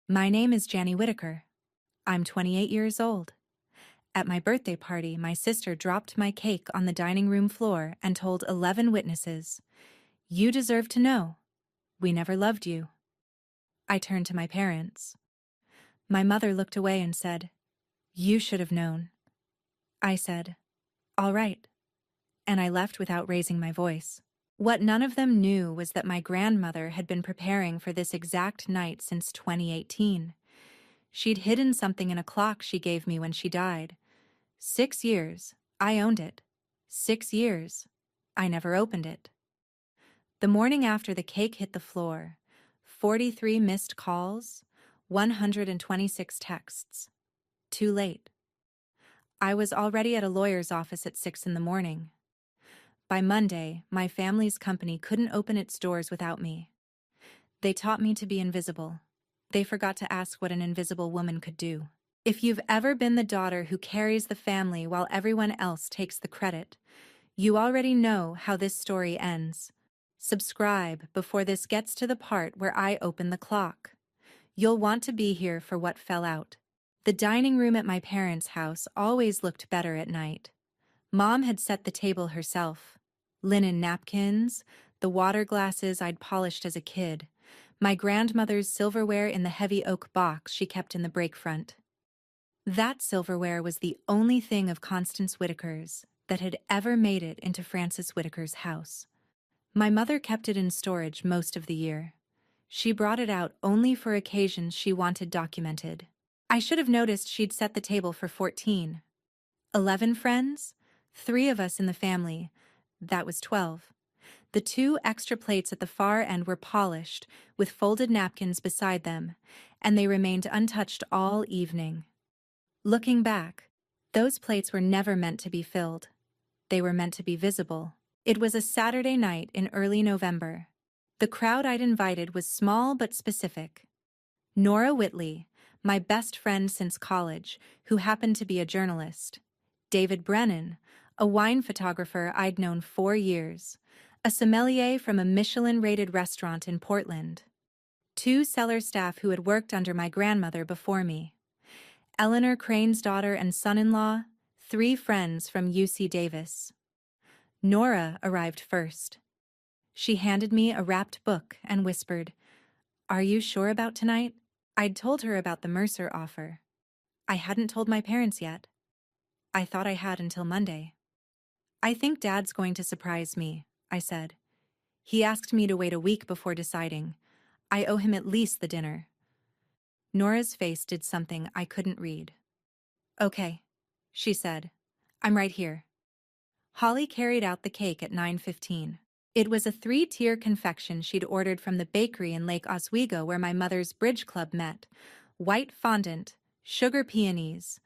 My name is Janny Whitaker. I'm 28 years old. At my birthday party, my sister dropped my cake on the dining room floor and told 11 witnesses, "You deserve to know. We never loved you." I turned to my parents. My mother looked away and said, "You should have known." I said, "All right," and I left without raising my voice. What none of them knew was that my grandmother had been preparing for this exact night since 2018. She'd hidden something in a clock she gave me when she died. 6 years, I owned it. 6 years, I never opened it. The morning after the cake hit the floor, 43 missed calls, 126 texts. Too late. I was already at a lawyer's office at 6 in the morning. By Monday, my family's company couldn't open its doors without me. They taught me to be invisible. They forgot to ask what an invisible woman could do. If you've ever been the daughter who carries the family while everyone else takes the credit, you already know how this story ends. Subscribe before this gets to the part where I open the clock. You'll want to be here for what fell out. The dining room at my parents' house always looked better at night. Mom had set the table herself. Linen napkins, the water glasses I'd polished as a kid, my grandmother's silverware in the heavy oak box she kept in the break front. That silverware was the only thing of Constance Whitaker's that had ever made it into Frances Whitaker's house. My mother kept it in storage most of the year. She brought it out only for occasions she wanted documented. I should have noticed she'd set the table for 14. 11 friends? 3 of us in the family. That was 12. The 2 extra plates at the far end were polished, with folded napkins beside them, and they remained untouched all evening. Looking back, those plates were never meant to be filled. They were meant to be visible. It was a Saturday night in early November. The crowd I'd invited was small but specific. Nora Whitley, my best friend since college, who happened to be a journalist. David Brennan, a wine photographer I'd known 4 years. A sommelier from a Michelin-rated restaurant in Portland. 2 cellar staff who had worked under my grandmother before me. Eleanor Crane's daughter and son-in-law, 3 friends from UC Davis. Nora arrived first. She handed me a wrapped book and whispered, "Are you sure about tonight?" I'd told her about the Mercer offer. I hadn't told my parents yet. I thought I had until Monday. "I think Dad's going to surprise me," I said. "He asked me to wait a week before deciding. I owe him at least the dinner." Nora's face did something I couldn't read. "Okay," she said. "I'm right here." Holly carried out the cake at 9:15. It was a 3-tier confection she'd ordered from the bakery in Lake Oswego where my mother's bridge club met. White fondant, sugar peonies,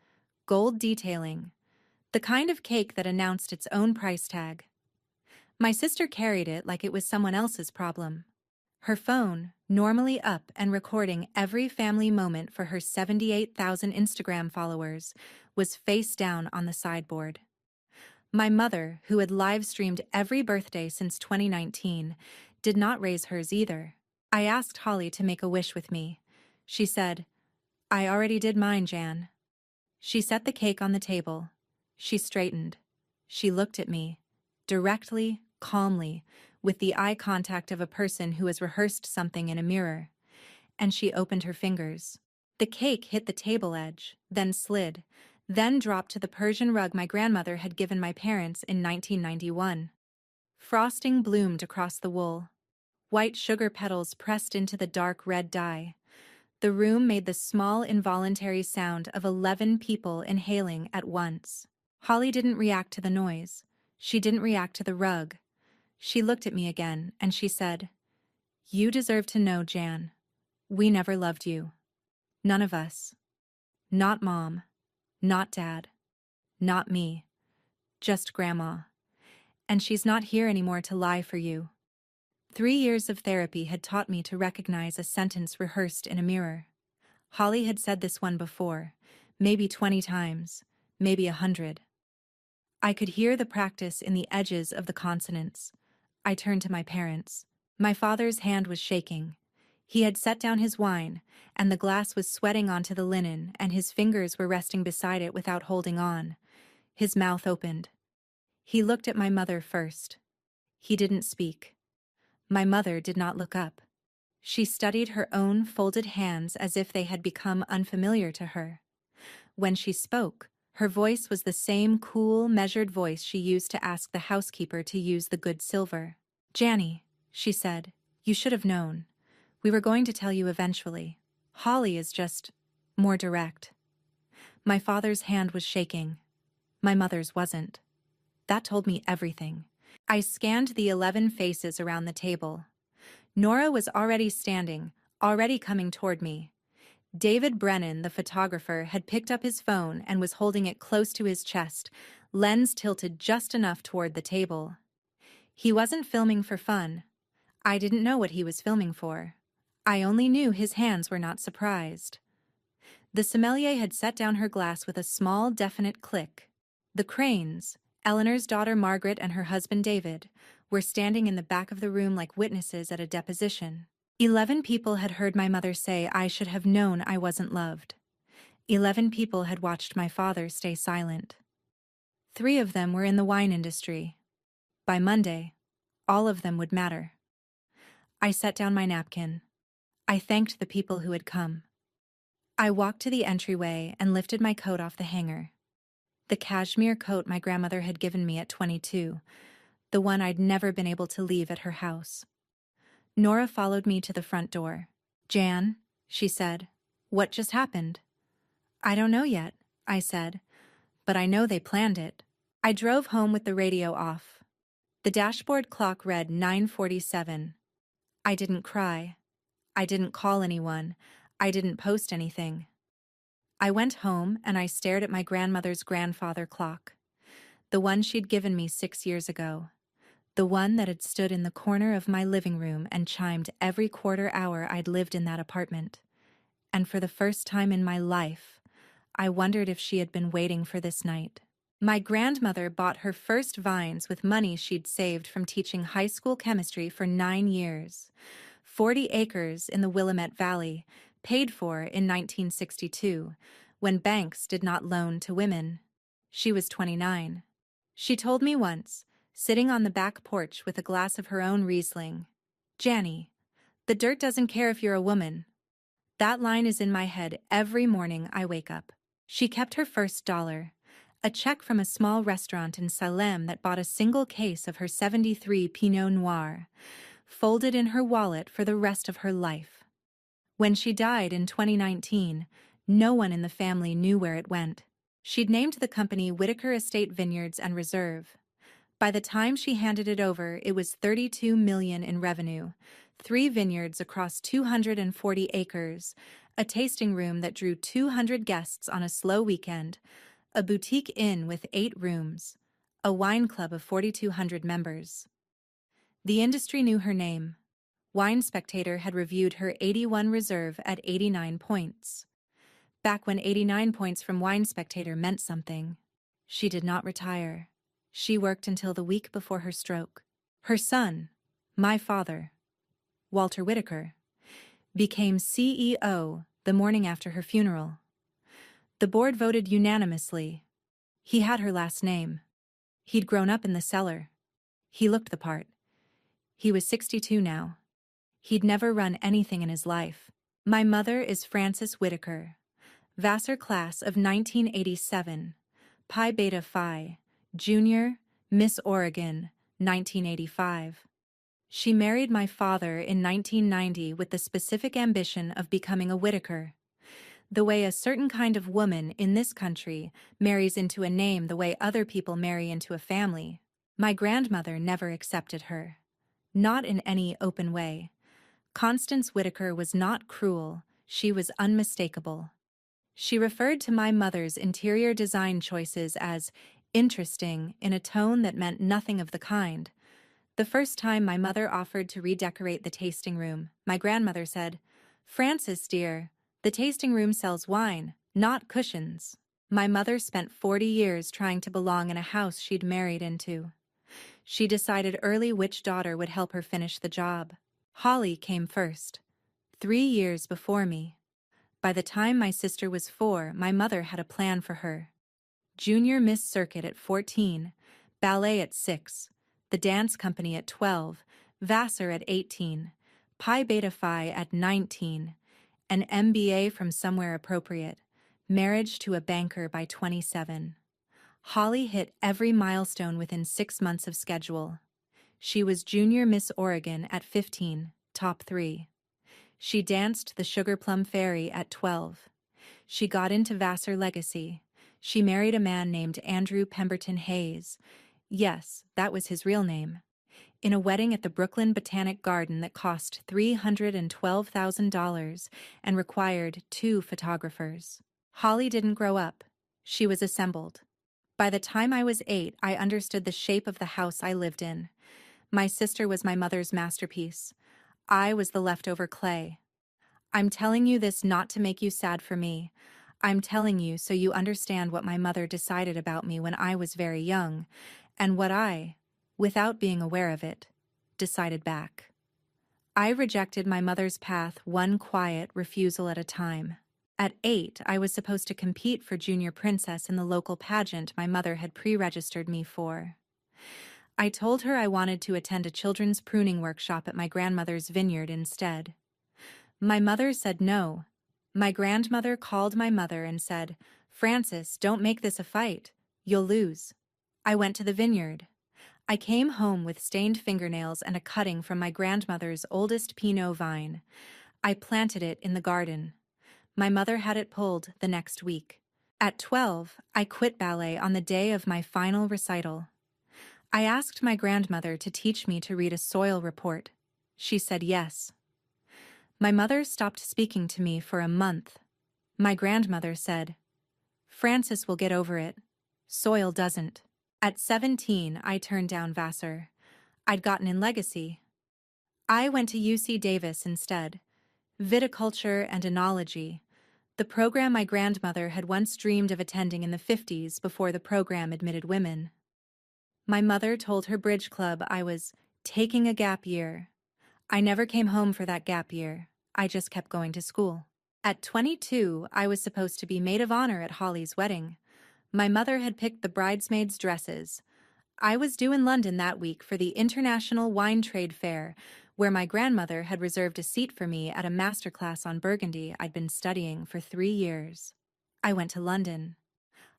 gold detailing. The kind of cake that announced its own price tag. My sister carried it like it was someone else's problem. Her phone, normally up and recording every family moment for her 78,000 Instagram followers, was face down on the sideboard. My mother, who had live-streamed every birthday since 2019, did not raise hers either. I asked Holly to make a wish with me. She said, "I already did mine, Jan." She set the cake on the table. She straightened. She looked at me, directly, calmly, with the eye contact of a person who has rehearsed something in a mirror. And she opened her fingers. The cake hit the table edge, then slid, then dropped to the Persian rug my grandmother had given my parents in 1991. Frosting bloomed across the wool. White sugar petals pressed into the dark red dye. The room made the small involuntary sound of 11 people inhaling at once. Holly didn't react to the noise. She didn't react to the rug. She looked at me again, and she said, "You deserve to know, Jan. We never loved you. None of us. Not Mom. Not Dad. Not me. Just Grandma. And she's not here anymore to lie for you." 3 years of therapy had taught me to recognize a sentence rehearsed in a mirror. Holly had said this one before, maybe 20 times, maybe 100. I could hear the practice in the edges of the consonants. I turned to my parents. My father's hand was shaking. He had set down his wine, and the glass was sweating onto the linen, and his fingers were resting beside it without holding on. His mouth opened. He looked at my mother first. He didn't speak. My mother did not look up. She studied her own folded hands as if they had become unfamiliar to her. When she spoke, her voice was the same cool, measured voice she used to ask the housekeeper to use the good silver. "Janny," she said, "you should have known. We were going to tell you eventually. Holly is just more direct." My father's hand was shaking. My mother's wasn't. That told me everything. I scanned the 11 faces around the table. Nora was already standing, already coming toward me. David Brennan, the photographer, had picked up his phone and was holding it close to his chest, lens tilted just enough toward the table. He wasn't filming for fun. I didn't know what he was filming for. I only knew his hands were not surprised. The sommelier had set down her glass with a small, definite click. The Cranes, Eleanor's daughter Margaret and her husband David, were standing in the back of the room like witnesses at a deposition. 11 people had heard my mother say I should have known I wasn't loved. 11 people had watched my father stay silent. 3 of them were in the wine industry. By Monday, all of them would matter. I set down my napkin. I thanked the people who had come. I walked to the entryway and lifted my coat off the hanger. The cashmere coat my grandmother had given me at 22, the one I'd never been able to leave at her house. Nora followed me to the front door. "Jan," she said, "what just happened?" "I don't know yet," I said, "but I know they planned it." I drove home with the radio off. The dashboard clock read 9:47. I didn't cry. I didn't call anyone. I didn't post anything. I went home and I stared at my grandmother's grandfather clock, the one she'd given me 6 years ago, the one that had stood in the corner of my living room and chimed every quarter hour I'd lived in that apartment. And for the first time in my life, I wondered if she had been waiting for this night. My grandmother bought her first vines with money she'd saved from teaching high school chemistry for 9 years. 40 acres in the Willamette Valley, paid for in 1962, when banks did not loan to women. She was 29. She told me once, sitting on the back porch with a glass of her own Riesling, "Janny, the dirt doesn't care if you're a woman." That line is in my head every morning I wake up. She kept her first dollar, a check from a small restaurant in Salem that bought a single case of her 73 Pinot Noir, folded in her wallet for the rest of her life. When she died in 2019, no one in the family knew where it went. She'd named the company Whitaker Estate Vineyards and Reserve. By the time she handed it over, it was $32 million in revenue, 3 vineyards across 240 acres, a tasting room that drew 200 guests on a slow weekend, a boutique inn with 8 rooms, a wine club of 4,200 members. The industry knew her name. Wine Spectator had reviewed her 81 Reserve at 89 points. Back when 89 points from Wine Spectator meant something. She did not retire. She worked until the week before her stroke. Her son, my father, Walter Whitaker, became CEO the morning after her funeral. The board voted unanimously. He had her last name. He'd grown up in the cellar. He looked the part. He was 62 now. He'd never run anything in his life. My mother is Frances Whitaker, Vassar class of 1987, Pi Beta Phi, Junior, Miss Oregon, 1985. She married my father in 1990 with the specific ambition of becoming a Whitaker, the way a certain kind of woman in this country marries into a name the way other people marry into a family. My grandmother never accepted her, not in any open way. Constance Whitaker was not cruel, she was unmistakable. She referred to my mother's interior design choices as interesting in a tone that meant nothing of the kind. The first time my mother offered to redecorate the tasting room, my grandmother said, "Frances, dear, the tasting room sells wine, not cushions." My mother spent 40 years trying to belong in a house she'd married into. She decided early which daughter would help her finish the job. Holly came first. 3 years before me. By the time my sister was 4, my mother had a plan for her. Junior Miss Circuit at 14, ballet at 6, the dance company at 12, Vassar at 18, Pi Beta Phi at 19, an MBA from somewhere appropriate, marriage to a banker by 27. Holly hit every milestone within 6 months of schedule. She was Junior Miss Oregon at 15, top 3. She danced the Sugar Plum Fairy at 12. She got into Vassar Legacy. She married a man named Andrew Pemberton Hayes. Yes, that was his real name. In a wedding at the Brooklyn Botanic Garden that cost $312,000 and required 2 photographers. Holly didn't grow up. She was assembled. By the time I was 8, I understood the shape of the house I lived in. My sister was my mother's masterpiece. I was the leftover clay. I'm telling you this not to make you sad for me. I'm telling you so you understand what my mother decided about me when I was very young, and what I, without being aware of it, decided back. I rejected my mother's path one quiet refusal at a time. At 8, I was supposed to compete for junior princess in the local pageant my mother had pre-registered me for. I told her I wanted to attend a children's pruning workshop at my grandmother's vineyard instead. My mother said no. My grandmother called my mother and said, "Frances, don't make this a fight. You'll lose." I went to the vineyard. I came home with stained fingernails and a cutting from my grandmother's oldest Pinot vine. I planted it in the garden. My mother had it pulled the next week. At 12, I quit ballet on the day of my final recital. I asked my grandmother to teach me to read a soil report. She said yes. My mother stopped speaking to me for a month. My grandmother said, "Frances will get over it. Soil doesn't." At 17, I turned down Vassar. I'd gotten in Legacy. I went to UC Davis instead. Viticulture and Enology, the program my grandmother had once dreamed of attending in the 50s before the program admitted women. My mother told her bridge club I was taking a gap year. I never came home for that gap year. I just kept going to school. At 22, I was supposed to be maid of honor at Holly's wedding. My mother had picked the bridesmaids' dresses. I was due in London that week for the International Wine Trade Fair, where my grandmother had reserved a seat for me at a masterclass on Burgundy I'd been studying for 3 years. I went to London.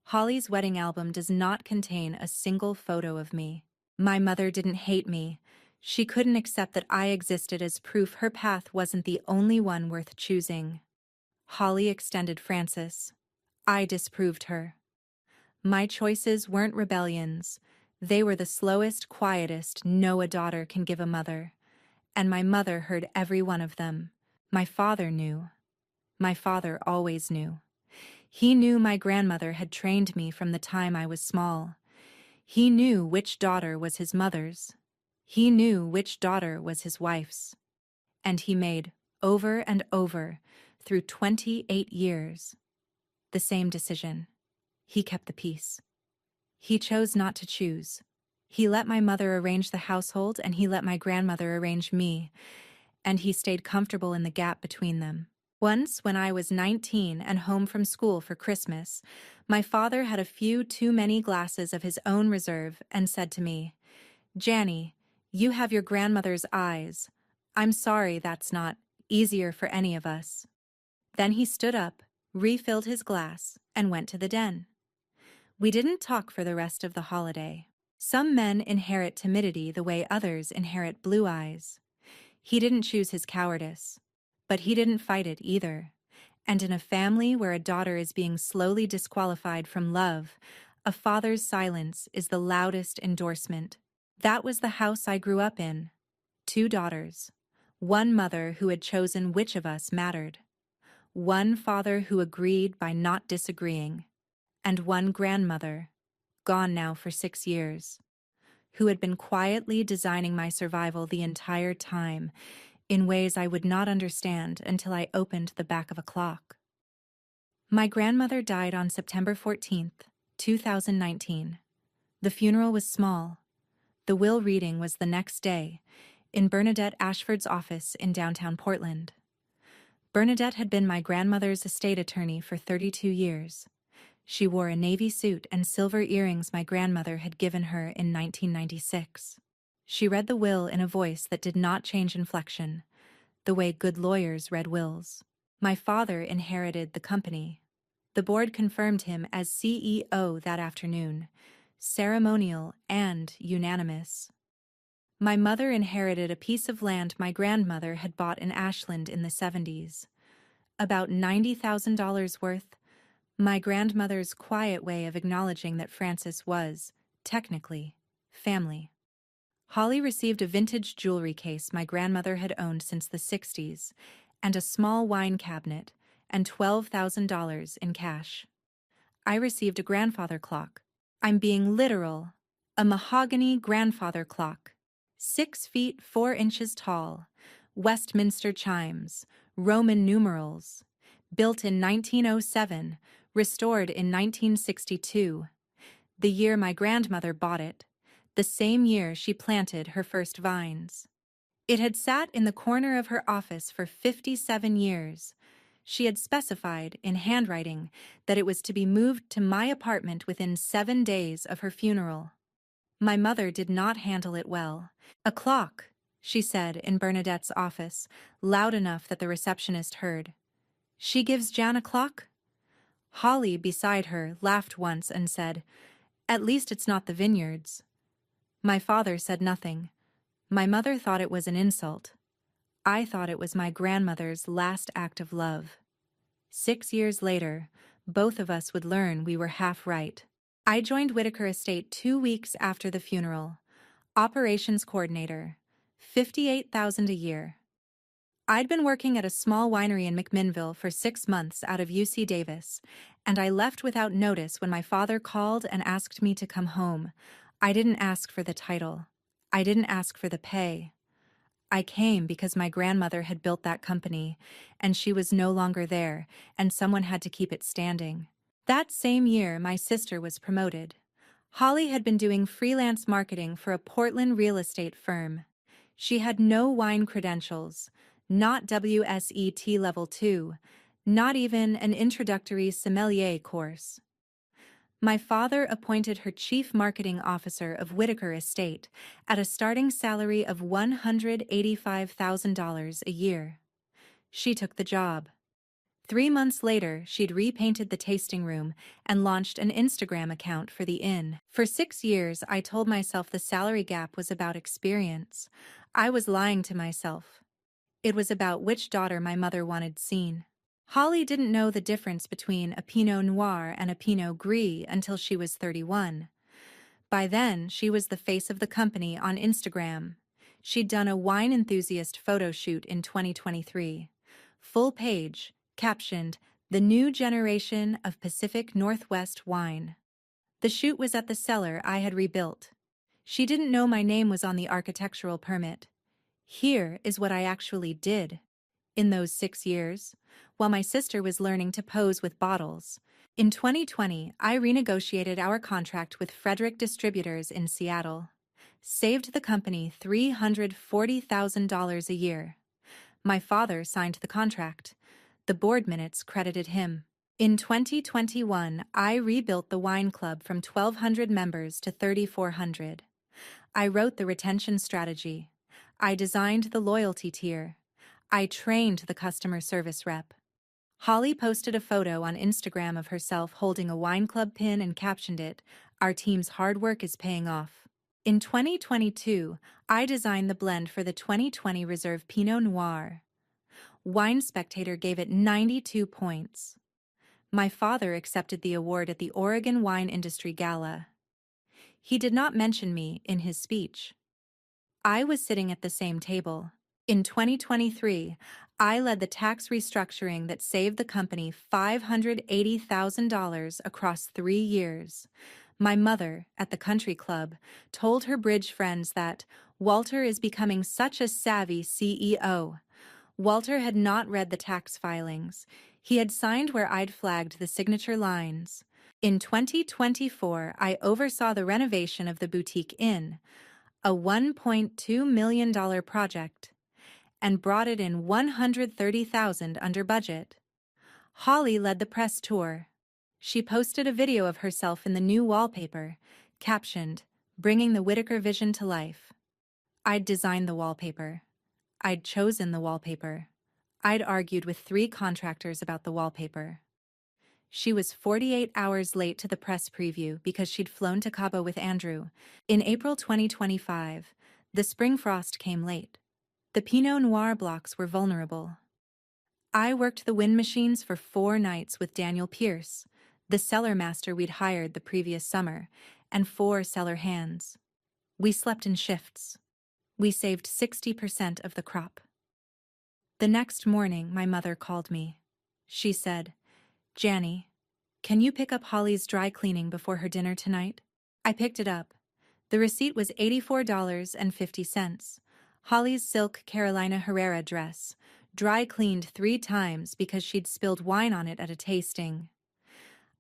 Holly's wedding album does not contain a single photo of me. My mother didn't hate me. She couldn't accept that I existed as proof her path wasn't the only one worth choosing. Holly extended Frances. I disproved her. My choices weren't rebellions. They were the slowest, quietest no a daughter can give a mother. And my mother heard every one of them. My father knew. My father always knew. He knew my grandmother had trained me from the time I was small. He knew which daughter was his mother's. He knew which daughter was his wife's. And he made, over and over, through 28 years, the same decision. He kept the peace. He chose not to choose. He let my mother arrange the household, and he let my grandmother arrange me, and he stayed comfortable in the gap between them. Once, when I was 19 and home from school for Christmas, my father had a few too many glasses of his own reserve and said to me, "Janny, you have your grandmother's eyes. I'm sorry that's not easier for any of us." Then he stood up, refilled his glass, and went to the den. We didn't talk for the rest of the holiday. Some men inherit timidity the way others inherit blue eyes. He didn't choose his cowardice, but he didn't fight it either. And in a family where a daughter is being slowly disqualified from love, a father's silence is the loudest endorsement. That was the house I grew up in. 2 daughters. One mother who had chosen which of us mattered. One father who agreed by not disagreeing. And one grandmother, gone now for 6 years, who had been quietly designing my survival the entire time in ways I would not understand until I opened the back of a clock. My grandmother died on September 14th, 2019. The funeral was small. The will reading was the next day, in Bernadette Ashford's office in downtown Portland. Bernadette had been my grandmother's estate attorney for 32 years. She wore a navy suit and silver earrings my grandmother had given her in 1996. She read the will in a voice that did not change inflection, the way good lawyers read wills. My father inherited the company. The board confirmed him as CEO that afternoon, ceremonial and unanimous. My mother inherited a piece of land my grandmother had bought in Ashland in the 70s. About $90,000 worth, my grandmother's quiet way of acknowledging that Frances was, technically, family. Holly received a vintage jewelry case my grandmother had owned since the 60s, and a small wine cabinet, and $12,000 in cash. I received a grandfather clock. I'm being literal. A mahogany grandfather clock. 6 feet 4 inches tall. Westminster chimes. Roman numerals. Built in 1907. Restored in 1962. The year my grandmother bought it. The same year she planted her first vines. It had sat in the corner of her office for 57 years. She had specified, in handwriting, that it was to be moved to my apartment within 7 days of her funeral. My mother did not handle it well. "A clock," she said in Bernadette's office, loud enough that the receptionist heard. "She gives Jan a clock?" Holly, beside her, laughed once and said, "At least it's not the vineyards." My father said nothing. My mother thought it was an insult. I thought it was my grandmother's last act of love. 6 years later, both of us would learn we were half right. I joined Whitaker Estate 2 weeks after the funeral. Operations coordinator. $58,000 a year. I'd been working at a small winery in McMinnville for 6 months out of UC Davis, and I left without notice when my father called and asked me to come home. I didn't ask for the title. I didn't ask for the pay. I came because my grandmother had built that company, and she was no longer there, and someone had to keep it standing. That same year, my sister was promoted. Holly had been doing freelance marketing for a Portland real estate firm. She had no wine credentials, not WSET Level 2, not even an introductory sommelier course. My father appointed her chief marketing officer of Whitaker Estate at a starting salary of $185,000 a year. She took the job. 3 months later, she'd repainted the tasting room and launched an Instagram account for the inn. For 6 years, I told myself the salary gap was about experience. I was lying to myself. It was about which daughter my mother wanted seen. Holly didn't know the difference between a Pinot Noir and a Pinot Gris until she was 31. By then, she was the face of the company on Instagram. She'd done a wine enthusiast photo shoot in 2023. Full page, captioned, "The New Generation of Pacific Northwest Wine." The shoot was at the cellar I had rebuilt. She didn't know my name was on the architectural permit. Here is what I actually did. In those 6 years, while my sister was learning to pose with bottles. In 2020, I renegotiated our contract with Frederick Distributors in Seattle. Saved the company $340,000 a year. My father signed the contract. The board minutes credited him. In 2021, I rebuilt the wine club from 1,200 members to 3,400. I wrote the retention strategy. I designed the loyalty tier. I trained the customer service rep. Holly posted a photo on Instagram of herself holding a wine club pin and captioned it, "Our team's hard work is paying off." In 2022, I designed the blend for the 2020 Reserve Pinot Noir. Wine Spectator gave it 92 points. My father accepted the award at the Oregon Wine Industry Gala. He did not mention me in his speech. I was sitting at the same table. In 2023, I led the tax restructuring that saved the company $580,000 across 3 years. My mother, at the country club, told her bridge friends that Walter is becoming such a savvy CEO. Walter had not read the tax filings. He had signed where I'd flagged the signature lines. In 2024, I oversaw the renovation of the Boutique Inn, a $1.2 million project. and brought it in $130,000 under budget. Holly led the press tour. She posted a video of herself in the new wallpaper, captioned, "Bringing the Whitaker vision to life." I'd designed the wallpaper. I'd chosen the wallpaper. I'd argued with 3 contractors about the wallpaper. She was 48 hours late to the press preview because she'd flown to Cabo with Andrew. In April 2025, the spring frost came late. The Pinot Noir blocks were vulnerable. I worked the wind machines for 4 nights with Daniel Pierce, the cellar master we'd hired the previous summer, and 4 cellar hands. We slept in shifts. We saved 60% of the crop. The next morning, my mother called me. She said, "Janny, can you pick up Holly's dry cleaning before her dinner tonight?" I picked it up. The receipt was $84.50. Holly's silk Carolina Herrera dress, dry cleaned 3 times because she'd spilled wine on it at a tasting.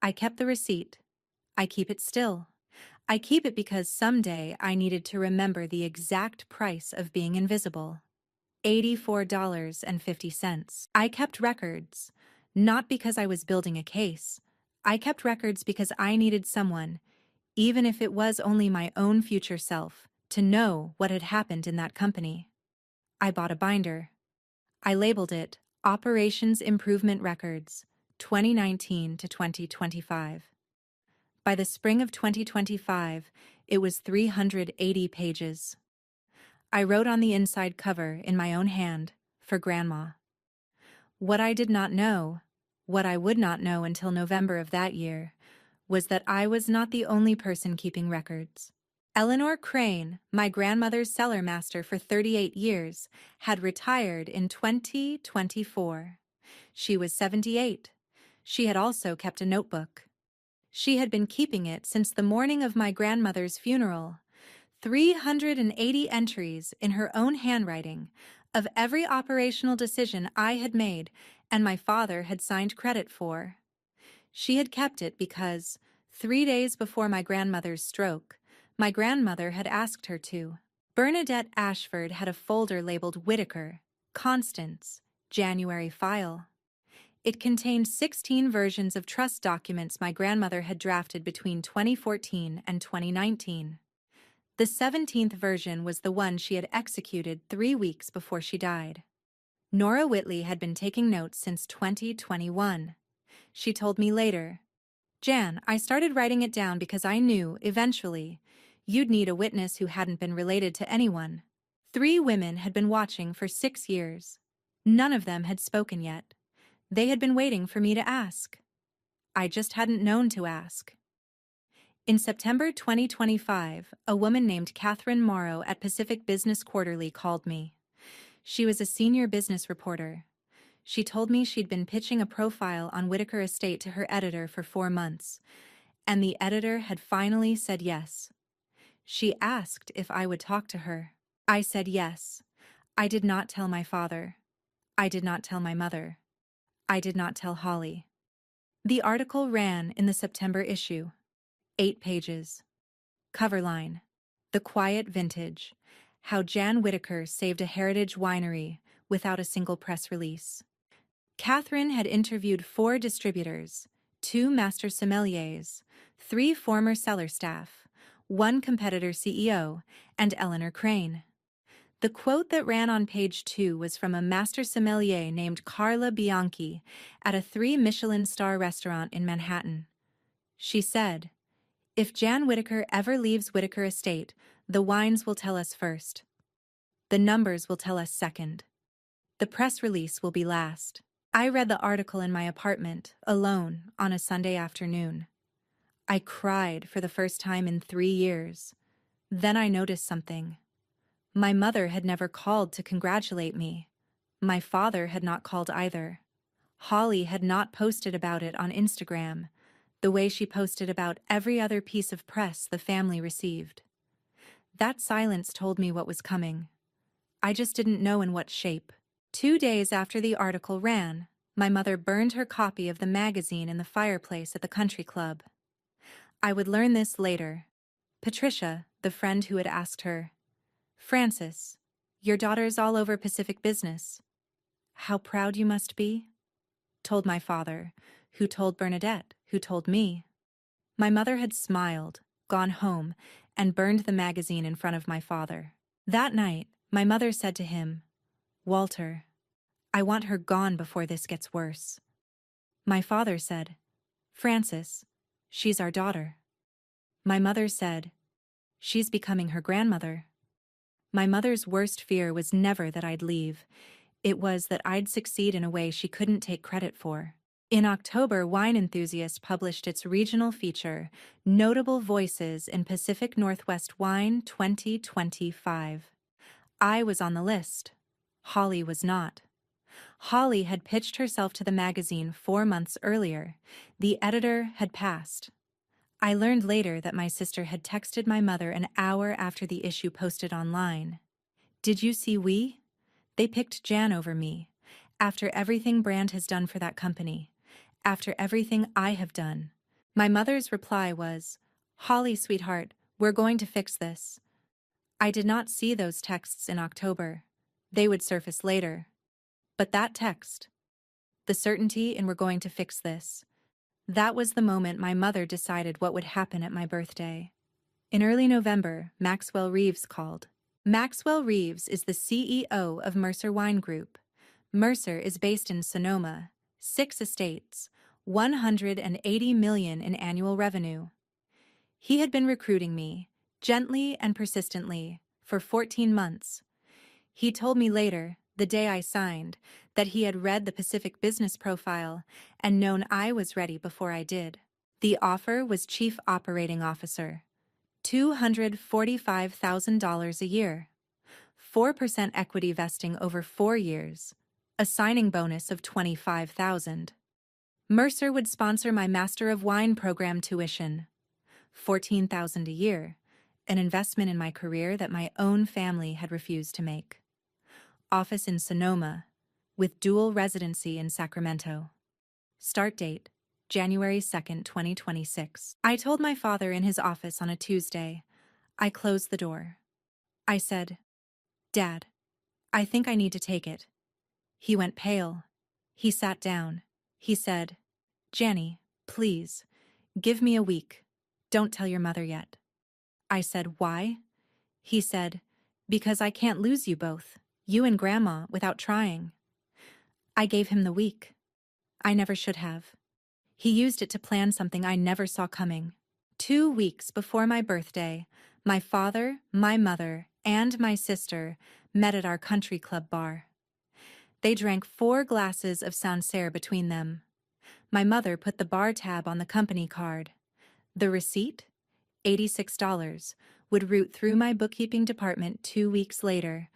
I kept the receipt. I keep it still. I keep it because someday I needed to remember the exact price of being invisible. $84.50. I kept records, not because I was building a case. I kept records because I needed someone, even if it was only my own future self, to know what had happened in that company. I bought a binder. I labeled it Operations Improvement Records, 2019 to 2025. By the spring of 2025, it was 380 pages. I wrote on the inside cover in my own hand, for Grandma. What I did not know, what I would not know until November of that year, was that I was not the only person keeping records. Eleanor Crane, my grandmother's cellar master for 38 years, had retired in 2024. She was 78. She had also kept a notebook. She had been keeping it since the morning of my grandmother's funeral. 380 entries in her own handwriting of every operational decision I had made and my father had signed credit for. She had kept it because, 3 days before my grandmother's stroke, my grandmother had asked her to. Bernadette Ashford had a folder labeled Whitaker, Constance, January file. It contained 16 versions of trust documents my grandmother had drafted between 2014 and 2019. The 17th version was the one she had executed 3 weeks before she died. Nora Whitley had been taking notes since 2021. She told me later, "Jan, I started writing it down because I knew, eventually, you'd need a witness who hadn't been related to anyone." 3 women had been watching for 6 years. None of them had spoken yet. They had been waiting for me to ask. I just hadn't known to ask. In September 2025, a woman named Catherine Morrow at Pacific Business Quarterly called me. She was a senior business reporter. She told me she'd been pitching a profile on Whitaker Estate to her editor for 4 months, and the editor had finally said yes. She asked if I would talk to her. I said yes. I did not tell my father. I did not tell my mother. I did not tell Holly. The article ran in the September issue. 8 pages. Cover line: The Quiet Vintage, How Jan Whitaker Saved a Heritage Winery Without a Single Press Release. Catherine had interviewed 4 distributors, 2 master sommeliers, 3 former cellar staff, 1 competitor CEO, and Eleanor Crane. The quote that ran on page 2 was from a master sommelier named Carla Bianchi at a 3 Michelin star restaurant in Manhattan. She said, "If Jan Whitaker ever leaves Whitaker Estate, the wines will tell us first. The numbers will tell us second. The press release will be last." I read the article in my apartment, alone, on a Sunday afternoon. I cried for the first time in 3 years. Then I noticed something. My mother had never called to congratulate me. My father had not called either. Holly had not posted about it on Instagram, the way she posted about every other piece of press the family received. That silence told me what was coming. I just didn't know in what shape. 2 days after the article ran, my mother burned her copy of the magazine in the fireplace at the country club. I would learn this later. Patricia, the friend who had asked her, "Frances, Your daughter's all over Pacific business. How proud you must be, told my father, who told Bernadette, who told me. My mother had smiled, gone home, and burned the magazine in front of my father. That night, my mother said to him, "Walter, I want her gone before this gets worse." My father said, "Francis, she's our daughter." My mother said, "She's becoming her grandmother." My mother's worst fear was never that I'd leave. It was that I'd succeed in a way she couldn't take credit for. In October, Wine Enthusiast published its regional feature, Notable Voices in Pacific Northwest Wine 2025. I was on the list. Holly was not. Holly had pitched herself to the magazine 4 months earlier. The editor had passed. I learned later that my sister had texted my mother an hour after the issue posted online. "Did you see we? They picked Jan over me. After everything Brand has done for that company. After everything I have done." My mother's reply was, "Holly, sweetheart, we're going to fix this." I did not see those texts in October. They would surface later. But that text, the certainty in "we're going to fix this," that was the moment my mother decided what would happen at my birthday. In early November, Maxwell Reeves called. Maxwell Reeves is the CEO of Mercer Wine Group. Mercer is based in Sonoma, 6 estates, $180 million in annual revenue. He had been recruiting me, gently and persistently, for 14 months. He told me later, the day I signed, that he had read the Pacific Business Profile and known I was ready before I did. The offer was Chief Operating Officer, $245,000 a year, 4% equity vesting over 4 years, a signing bonus of $25,000. Mercer would sponsor my Master of Wine program tuition, $14,000 a year, an investment in my career that my own family had refused to make. Office in Sonoma, with dual residency in Sacramento. Start date, January 2nd, 2026. I told my father in his office on a Tuesday. I closed the door. I said, "Dad, I think I need to take it." He went pale. He sat down. He said, "Janny, please, give me a week. Don't tell your mother yet." I said, "Why?" He said, "Because I can't lose you both, you and Grandma, without trying." I gave him the week. I never should have. He used it to plan something I never saw coming. 2 weeks before my birthday, my father, my mother, and my sister met at our country club bar. They drank 4 glasses of Sancerre between them. My mother put the bar tab on the company card. The receipt, $86, would route through my bookkeeping department 2 weeks later,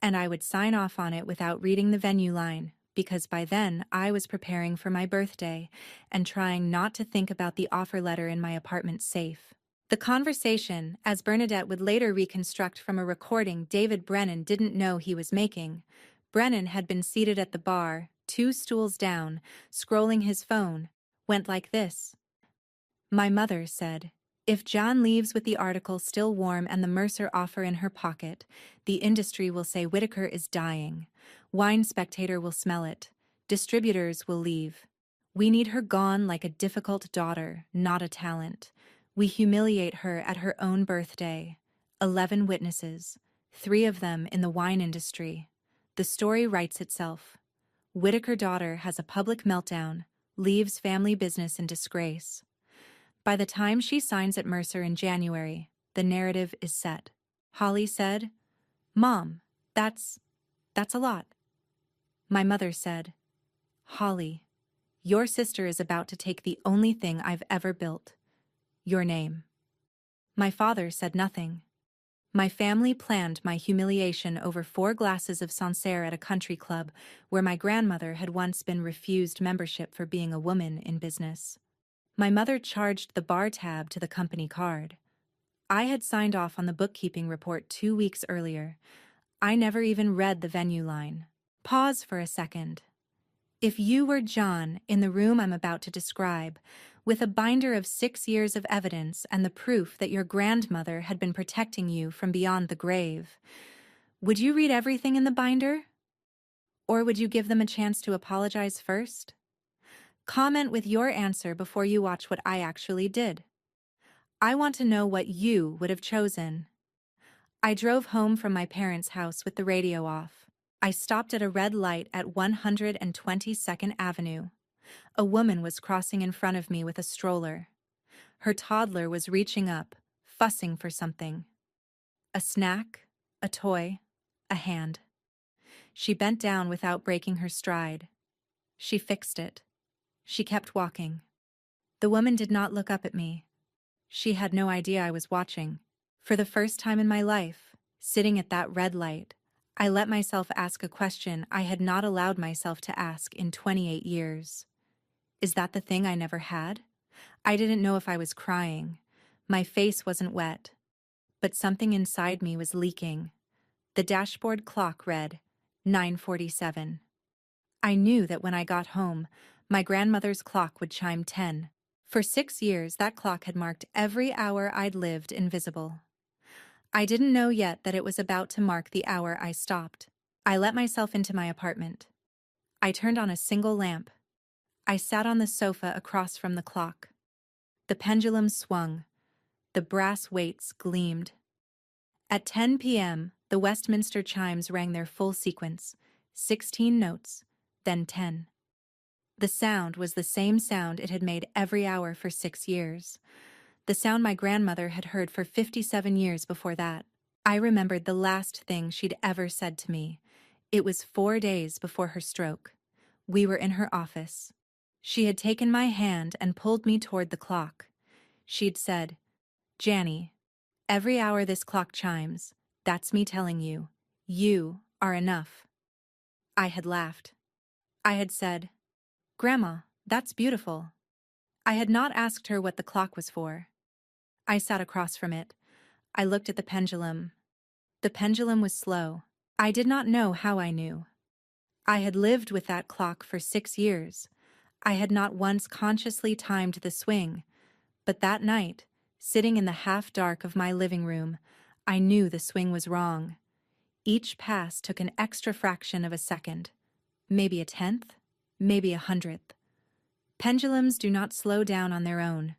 and I would sign off on it without reading the venue line, because by then I was preparing for my birthday and trying not to think about the offer letter in my apartment safe. The conversation, as Bernadette would later reconstruct from a recording David Brennan didn't know he was making. Brennan had been seated at the bar, 2 stools down, scrolling his phone, went like this. My mother said, "If John leaves with the article still warm and the Mercer offer in her pocket, the industry will say Whitaker is dying. Wine Spectator will smell it. Distributors will leave. We need her gone like a difficult daughter, not a talent. We humiliate her at her own birthday. 11 witnesses, 3 of them in the wine industry. The story writes itself. Whitaker daughter has a public meltdown, leaves family business in disgrace. By the time she signs at Mercer in January, the narrative is set." Holly said, "Mom, that's a lot." My mother said, "Holly, your sister is about to take the only thing I've ever built, your name." My father said nothing. My family planned my humiliation over 4 glasses of Sancerre at a country club where my grandmother had once been refused membership for being a woman in business. My mother charged the bar tab to the company card. I had signed off on the bookkeeping report 2 weeks earlier. I never even read the venue line. Pause for a second. If you were John in the room I'm about to describe, with a binder of 6 years of evidence and the proof that your grandmother had been protecting you from beyond the grave, Would you read everything in the binder? Or would you give them a chance to apologize first? Comment with your answer before you watch what I actually did. I want to know what you would have chosen. I drove home from my parents' house with the radio off. I stopped at a red light at 122nd Avenue. A woman was crossing in front of me with a stroller. Her toddler was reaching up, fussing for something. A snack, a toy, a hand. She bent down without breaking her stride. She fixed it. She kept walking. The woman did not look up at me. She had no idea I was watching. For the first time in my life, sitting at that red light, I let myself ask a question I had not allowed myself to ask in 28 years. Is that the thing I never had? I didn't know if I was crying. My face wasn't wet. But something inside me was leaking. The dashboard clock read 9:47. I knew that when I got home, my grandmother's clock would chime 10. For 6 years, that clock had marked every hour I'd lived invisible. I didn't know yet that it was about to mark the hour I stopped. I let myself into my apartment. I turned on a single lamp. I sat on the sofa across from the clock. The pendulum swung. The brass weights gleamed. At 10 p.m., the Westminster chimes rang their full sequence, 16 notes, then 10. The sound was the same sound it had made every hour for 6 years. The sound my grandmother had heard for 57 years before that. I remembered the last thing she'd ever said to me. It was 4 days before her stroke. We were in her office. She had taken my hand and pulled me toward the clock. She'd said, "Janny, every hour this clock chimes, that's me telling you, you are enough." I had laughed. I had said, "Grandma, that's beautiful." I had not asked her what the clock was for. I sat across from it. I looked at the pendulum. The pendulum was slow. I did not know how I knew. I had lived with that clock for 6 years. I had not once consciously timed the swing, but that night, sitting in the half-dark of my living room, I knew the swing was wrong. Each pass took an extra fraction of a second, maybe a tenth, maybe a hundredth. Pendulums do not slow down on their own.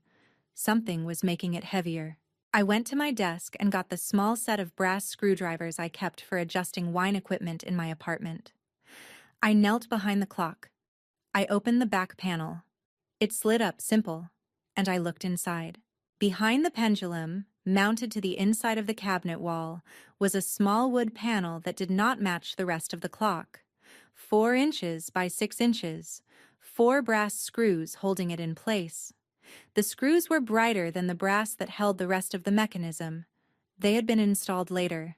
Something was making it heavier. I went to my desk and got the small set of brass screwdrivers I kept for adjusting wine equipment in my apartment. I knelt behind the clock. I opened the back panel. It slid up simple, and I looked inside. Behind the pendulum, mounted to the inside of the cabinet wall, was a small wood panel that did not match the rest of the clock. 4 inches by 6 inches, 4 brass screws holding it in place. The screws were brighter than the brass that held the rest of the mechanism. They had been installed later.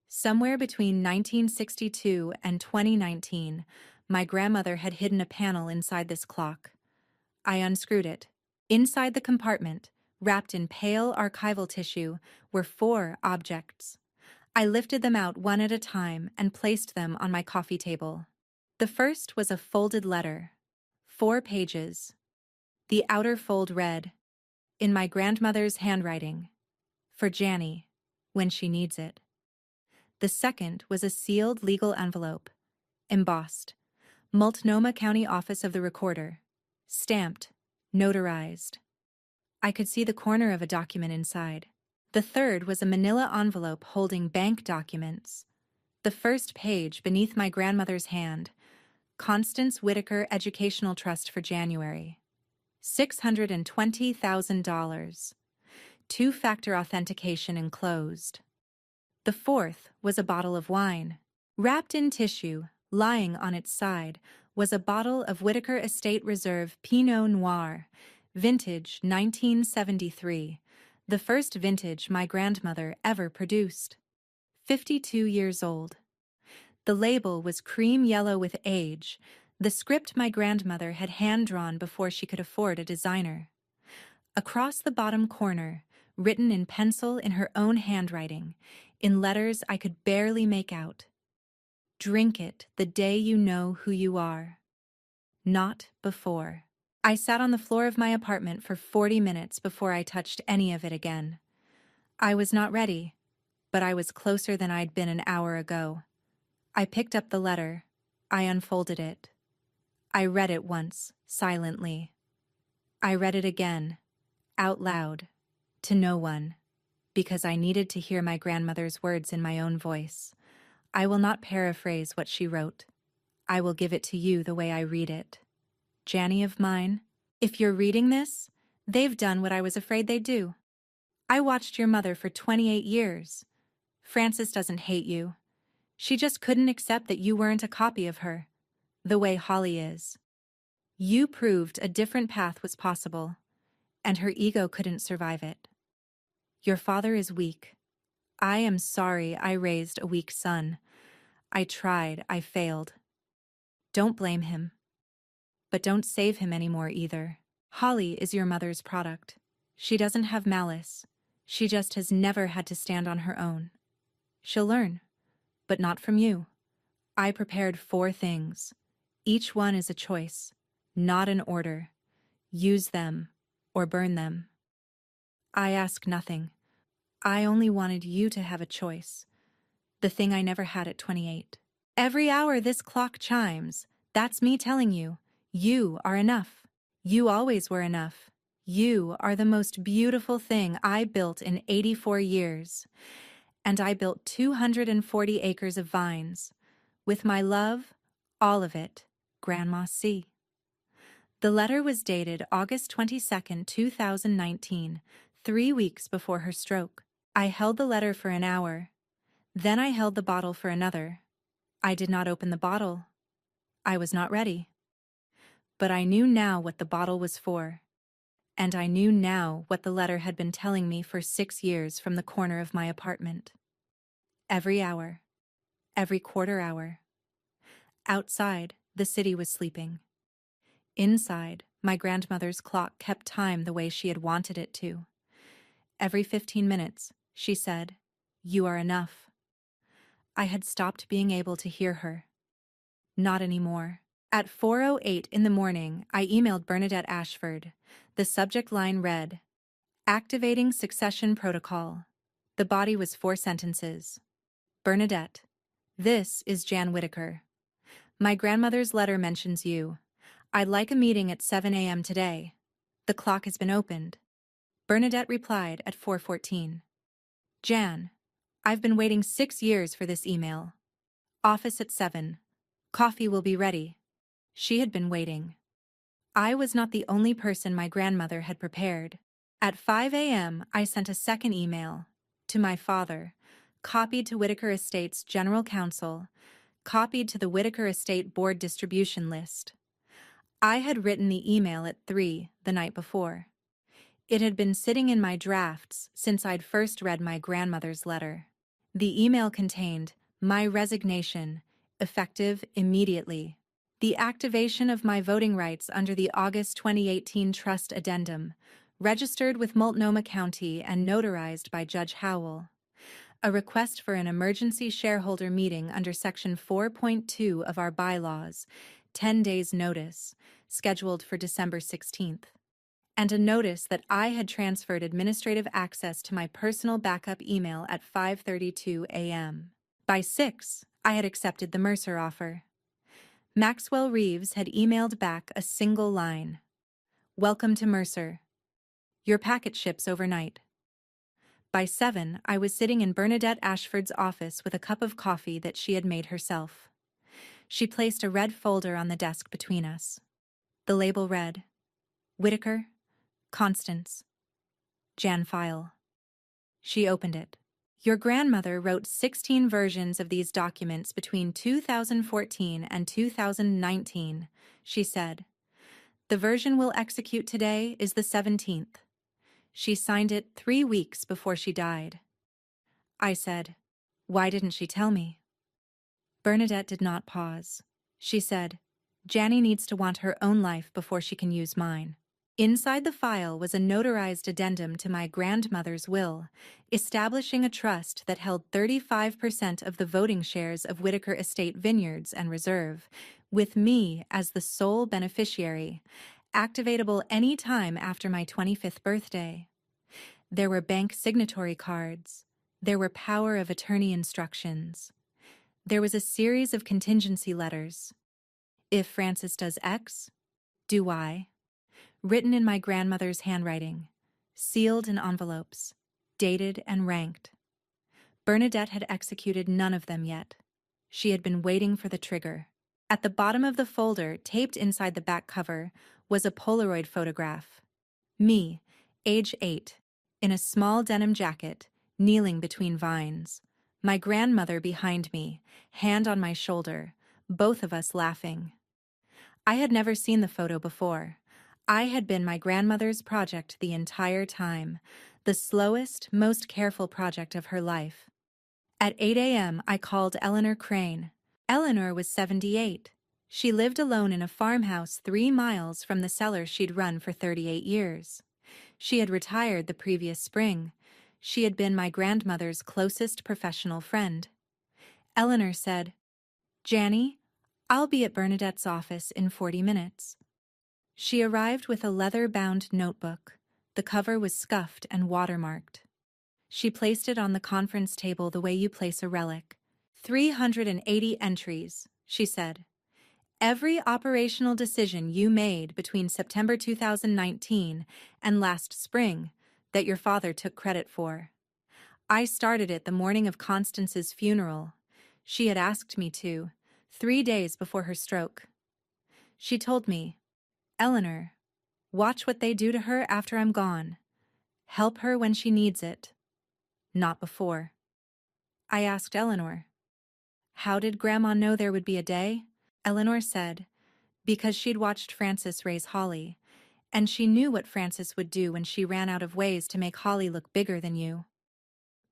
Somewhere between 1962 and 2019, my grandmother had hidden a panel inside this clock. I unscrewed it. Inside the compartment, wrapped in pale archival tissue, were 4 objects. I lifted them out one at a time and placed them on my coffee table. The first was a folded letter, 4 pages. The outer fold read, in my grandmother's handwriting, "For Janny, when she needs it." The second was a sealed legal envelope, embossed, Multnomah County Office of the Recorder, stamped, notarized. I could see the corner of a document inside. The third was a manila envelope holding bank documents. The first page beneath my grandmother's hand, Constance Whitaker Educational Trust for January. $620,000. 2-factor authentication enclosed. The fourth was a bottle of wine. Wrapped in tissue, lying on its side, was a bottle of Whitaker Estate Reserve Pinot Noir, vintage 1973, the first vintage my grandmother ever produced. 52 years old. The label was cream yellow with age, the script my grandmother had hand-drawn before she could afford a designer. Across the bottom corner, written in pencil in her own handwriting, in letters I could barely make out, "Drink it the day you know who you are. Not before." I sat on the floor of my apartment for 40 minutes before I touched any of it again. I was not ready. but I was closer than I'd been an hour ago. I picked up the letter. I unfolded it. I read it once, silently. I read it again, out loud, to no one, because I needed to hear my grandmother's words in my own voice. I will not paraphrase what she wrote. I will give it to you the way I read it. Janny of mine, if you're reading this, they've done what I was afraid they'd do. I watched your mother for 28 years. Frances doesn't hate you. She just couldn't accept that you weren't a copy of her, the way Holly is. You proved a different path was possible, and her ego couldn't survive it. Your father is weak. I am sorry I raised a weak son. I tried, I failed. Don't blame him. But don't save him anymore either. Holly is your mother's product. She doesn't have malice. She just has never had to stand on her own. She'll learn, but not from you. I prepared 4 things. Each one is a choice, not an order. Use them or burn them. I ask nothing. I only wanted you to have a choice. The thing I never had at 28. Every hour this clock chimes, that's me telling you, you are enough. You always were enough. You are the most beautiful thing I built in 84 years. And I built 240 acres of vines. With my love, all of it, Grandma C. The letter was dated August 22, 2019, 3 weeks before her stroke. I held the letter for an hour. Then I held the bottle for another. I did not open the bottle. I was not ready. But I knew now what the bottle was for. And I knew now what the letter had been telling me for 6 years from the corner of my apartment. Every hour. Every quarter hour. Outside, the city was sleeping. Inside, my grandmother's clock kept time the way she had wanted it to. Every 15 minutes, she said, "You are enough." I had stopped being able to hear her. Not anymore. At 4:08 in the morning, I emailed Bernadette Ashford. The subject line read, "Activating Succession Protocol." The body was 4 sentences. Bernadette, this is Jan Whitaker. My grandmother's letter mentions you. I'd like a meeting at 7 a.m. today. The clock has been opened. Bernadette replied at 4:14. Jan, I've been waiting 6 years for this email. Office at 7. Coffee will be ready. She had been waiting. I was not the only person my grandmother had prepared. At 5 a.m., I sent a second email to my father, copied to Whitaker Estate's General Counsel, copied to the Whitaker Estate Board distribution list. I had written the email at 3 the night before. It had been sitting in my drafts since I'd first read my grandmother's letter. The email contained my resignation, effective immediately. The activation of my voting rights under the August 2018 Trust Addendum, registered with Multnomah County and notarized by Judge Howell. A request for an emergency shareholder meeting under Section 4.2 of our bylaws, 10 days' notice, scheduled for December 16th. And a notice that I had transferred administrative access to my personal backup email at 5:32 a.m. By 6, I had accepted the Mercer offer. Maxwell Reeves had emailed back a single line. "Welcome to Mercer. Your packet ships overnight." By 7, I was sitting in Bernadette Ashford's office with a cup of coffee that she had made herself. She placed a red folder on the desk between us. The label read, Whitaker, Constance, Jan File. She opened it. Your grandmother wrote 16 versions of these documents between 2014 and 2019, she said. The version we'll execute today is the 17th. She signed it 3 weeks before she died. I said, why didn't she tell me? Bernadette did not pause. She said, Janny needs to want her own life before she can use mine. Inside the file was a notarized addendum to my grandmother's will, establishing a trust that held 35% of the voting shares of Whitaker Estate Vineyards and Reserve, with me as the sole beneficiary, activatable any time after my 25th birthday. There were bank signatory cards, There were power of attorney instructions. There was a series of contingency letters. If Francis does X, do Y. Written in my grandmother's handwriting, sealed in envelopes, dated and ranked. Bernadette had executed none of them yet. She had been waiting for the trigger. At the bottom of the folder, taped inside the back cover, was a Polaroid photograph. Me, age 8, in a small denim jacket, kneeling between vines. My grandmother behind me, hand on my shoulder, both of us laughing. I had never seen the photo before. I had been my grandmother's project the entire time, the slowest, most careful project of her life. At 8 a.m., I called Eleanor Crane. Eleanor was 78. She lived alone in a farmhouse 3 miles from the cellar she'd run for 38 years. She had retired the previous spring. She had been my grandmother's closest professional friend. Eleanor said, "Janny, I'll be at Bernadette's office in 40 minutes. She arrived with a leather-bound notebook. The cover was scuffed and watermarked. She placed it on the conference table the way you place a relic. 380 entries, she said. Every operational decision you made between September 2019 and last spring that your father took credit for. I started it the morning of Constance's funeral. She had asked me to, 3 days before her stroke. She told me, Eleanor, watch what they do to her after I'm gone. Help her when she needs it. Not before." I asked Eleanor, "How did Grandma know there would be a day?" Eleanor said, "Because she'd watched Francis raise Holly, and she knew what Francis would do when she ran out of ways to make Holly look bigger than you."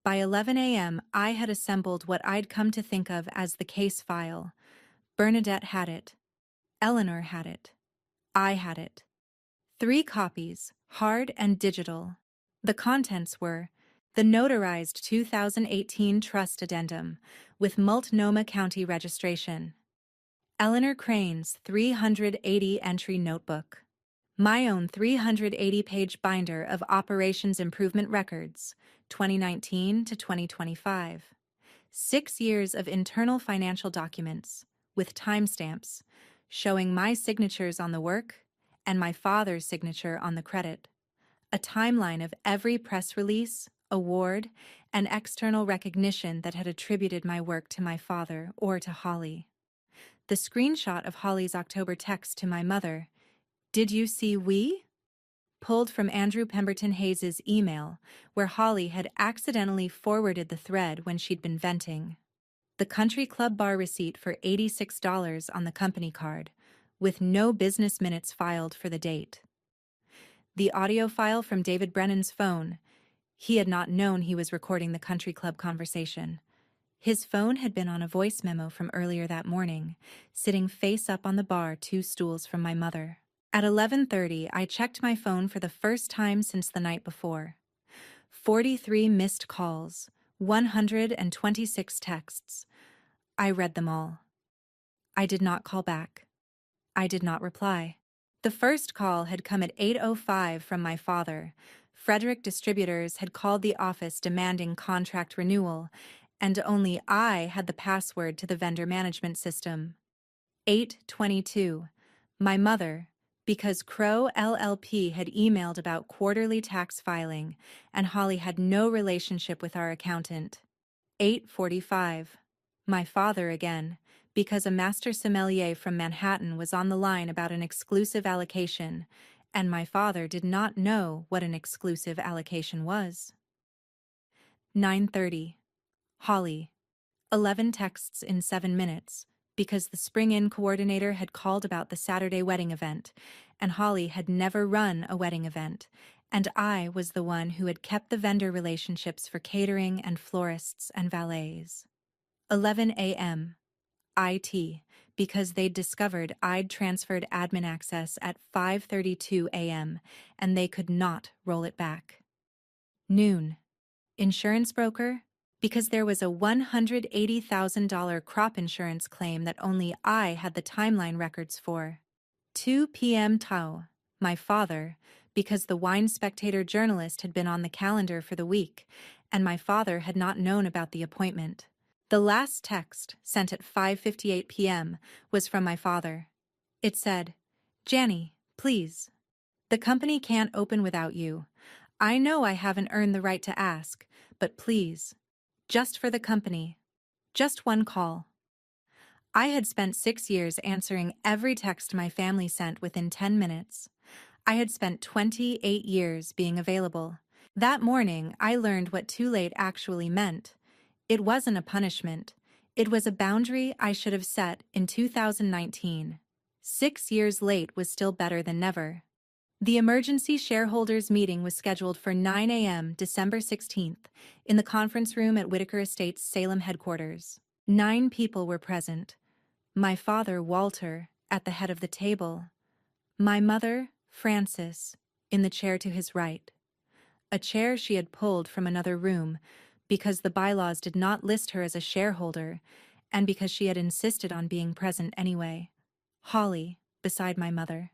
By 11 a.m., I had assembled what I'd come to think of as the case file. Bernadette had it. Eleanor had it. I had it. 3 copies, hard and digital. The contents were the notarized 2018 trust addendum with Multnomah County registration, Eleanor Crane's 380-entry notebook, my own 380-page binder of operations improvement records, 2019 to 2025, 6 years of internal financial documents with timestamps showing my signatures on the work and my father's signature on the credit, a timeline of every press release, award, and external recognition that had attributed my work to my father or to Holly. The screenshot of Holly's October text to my mother, "Did you see we?" pulled from Andrew Pemberton Hayes' email, where Holly had accidentally forwarded the thread when she'd been venting. The country club bar receipt for $86 on the company card, with no business minutes filed for the date. The audio file from David Brennan's phone. He had not known he was recording the country club conversation. His phone had been on a voice memo from earlier that morning, sitting face up on the bar 2 stools from my mother. At 11:30, I checked my phone for the first time since the night before. 43 missed calls, 126 texts. I read them all. I did not call back. I did not reply. The first call had come at 8:05 from my father. Frederick Distributors had called the office demanding contract renewal, and only I had the password to the vendor management system. 8:22. My mother, because Crow LLP had emailed about quarterly tax filing, and Holly had no relationship with our accountant. 8:45. My father again, because a master sommelier from Manhattan was on the line about an exclusive allocation, and my father did not know what an exclusive allocation was. 9:30. Holly. 11 texts in 7 minutes, because the Spring Inn coordinator had called about the Saturday wedding event, and Holly had never run a wedding event, and I was the one who had kept the vendor relationships for catering and florists and valets. 11 a.m. IT, because they'd discovered I'd transferred admin access at 5:32 a.m., and they could not roll it back. Noon. Insurance broker, because there was a $180,000 crop insurance claim that only I had the timeline records for. 2 p.m. Tao, my father, because the Wine Spectator journalist had been on the calendar for the week, and my father had not known about the appointment. The last text, sent at 5:58 p.m., was from my father. It said, "Janny, please. The company can't open without you. I know I haven't earned the right to ask, but please. Just for the company. Just one call." I had spent 6 years answering every text my family sent within 10 minutes. I had spent 28 years being available. That morning, I learned what too late actually meant. It wasn't a punishment. It was a boundary I should have set in 2019. 6 years late was still better than never. The emergency shareholders meeting was scheduled for 9 a.m. December 16th in the conference room at Whitaker Estates Salem headquarters. 9 people were present. My father, Walter, at the head of the table. My mother, Frances, in the chair to his right. A chair she had pulled from another room because the bylaws did not list her as a shareholder and because she had insisted on being present anyway. Holly, beside my mother.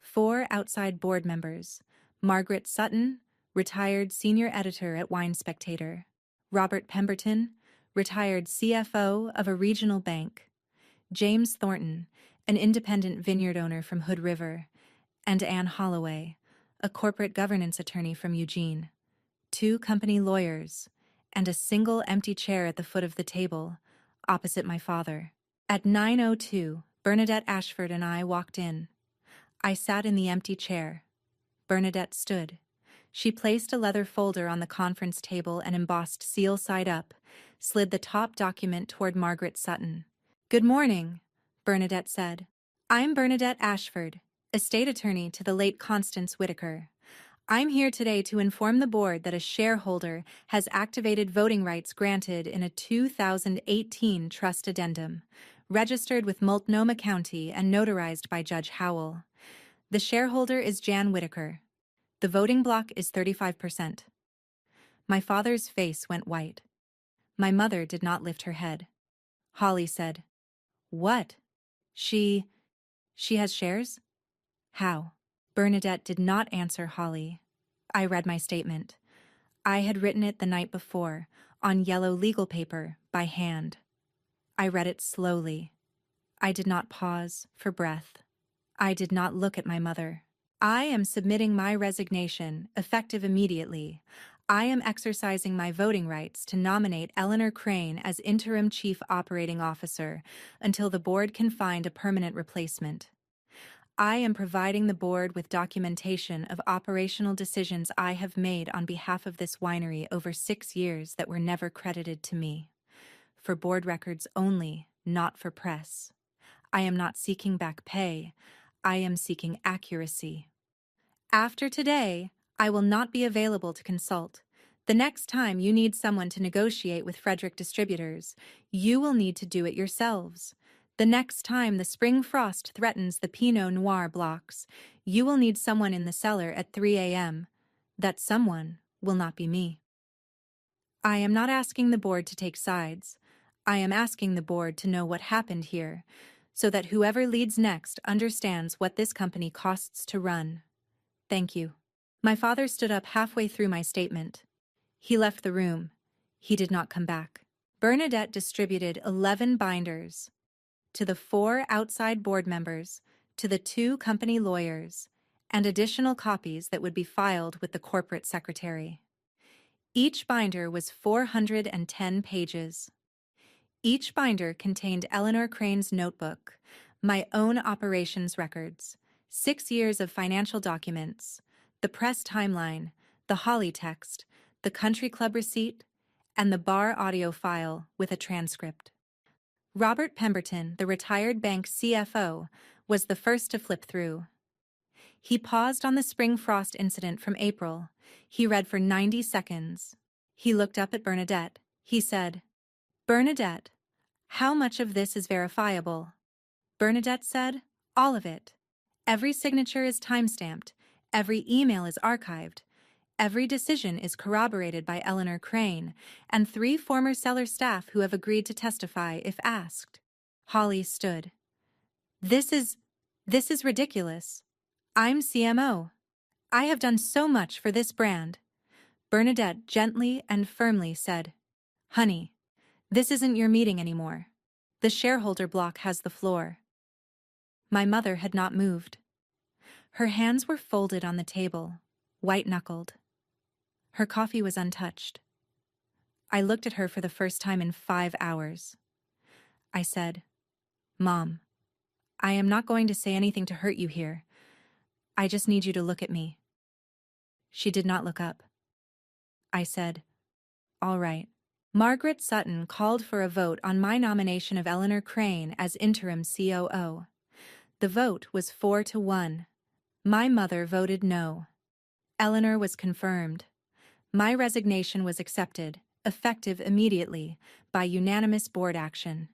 4 outside board members: Margaret Sutton, retired senior editor at Wine Spectator; Robert Pemberton, retired CFO of a regional bank; James Thornton, an independent vineyard owner from Hood River; and Anne Holloway, a corporate governance attorney from Eugene. 2 company lawyers, and a single empty chair at the foot of the table, opposite my father. At 9:02, Bernadette Ashford and I walked in. I sat in the empty chair. Bernadette stood. She placed a leather folder on the conference table and embossed seal side up, slid the top document toward Margaret Sutton. "Good morning," Bernadette said. "I'm Bernadette Ashford, estate attorney to the late Constance Whitaker. I'm here today to inform the board that a shareholder has activated voting rights granted in a 2018 trust addendum, registered with Multnomah County and notarized by Judge Howell. The shareholder is Jan Whitaker. The voting block is 35%. My father's face went white. My mother did not lift her head. Holly said, "What? She has shares? How?" Bernadette did not answer Holly. I read my statement. I had written it the night before, on yellow legal paper, by hand. I read it slowly. I did not pause for breath. I did not look at my mother. "I am submitting my resignation, effective immediately. I am exercising my voting rights to nominate Eleanor Crane as interim chief operating officer until the board can find a permanent replacement. I am providing the board with documentation of operational decisions I have made on behalf of this winery over 6 years that were never credited to me. For board records only, not for press. I am not seeking back pay. I am seeking accuracy. After today, I will not be available to consult. The next time you need someone to negotiate with Frederick Distributors, you will need to do it yourselves. The next time the spring frost threatens the Pinot Noir blocks, you will need someone in the cellar at 3 a.m. That someone will not be me. I am not asking the board to take sides. I am asking the board to know what happened here, so that whoever leads next understands what this company costs to run. Thank you." My father stood up halfway through my statement. He left the room. He did not come back. Bernadette distributed 11 binders to the 4 outside board members, to the 2 company lawyers, and additional copies that would be filed with the corporate secretary. Each binder was 410 pages. Each binder contained Eleanor Crane's notebook, my own operations records, 6 years of financial documents, the press timeline, the Holly text, the country club receipt, and the bar audio file with a transcript. Robert Pemberton, the retired bank CFO, was the first to flip through. He paused on the spring frost incident from April. He read for 90 seconds. He looked up at Bernadette. He said, "Bernadette, how much of this is verifiable?" Bernadette said, "All of it. Every signature is timestamped. Every email is archived. Every decision is corroborated by Eleanor Crane and 3 former seller staff who have agreed to testify if asked." Holly stood. This is ridiculous. I'm CMO. I have done so much for this brand." Bernadette gently and firmly said, "Honey, this isn't your meeting anymore. The shareholder block has the floor." My mother had not moved. Her hands were folded on the table, white-knuckled. Her coffee was untouched. I looked at her for the first time in 5 hours. I said, "Mom, I am not going to say anything to hurt you here. I just need you to look at me." She did not look up. I said, "All right." Margaret Sutton called for a vote on my nomination of Eleanor Crane as interim COO. The vote was 4-1. My mother voted no. Eleanor was confirmed. My resignation was accepted, effective immediately, by unanimous board action.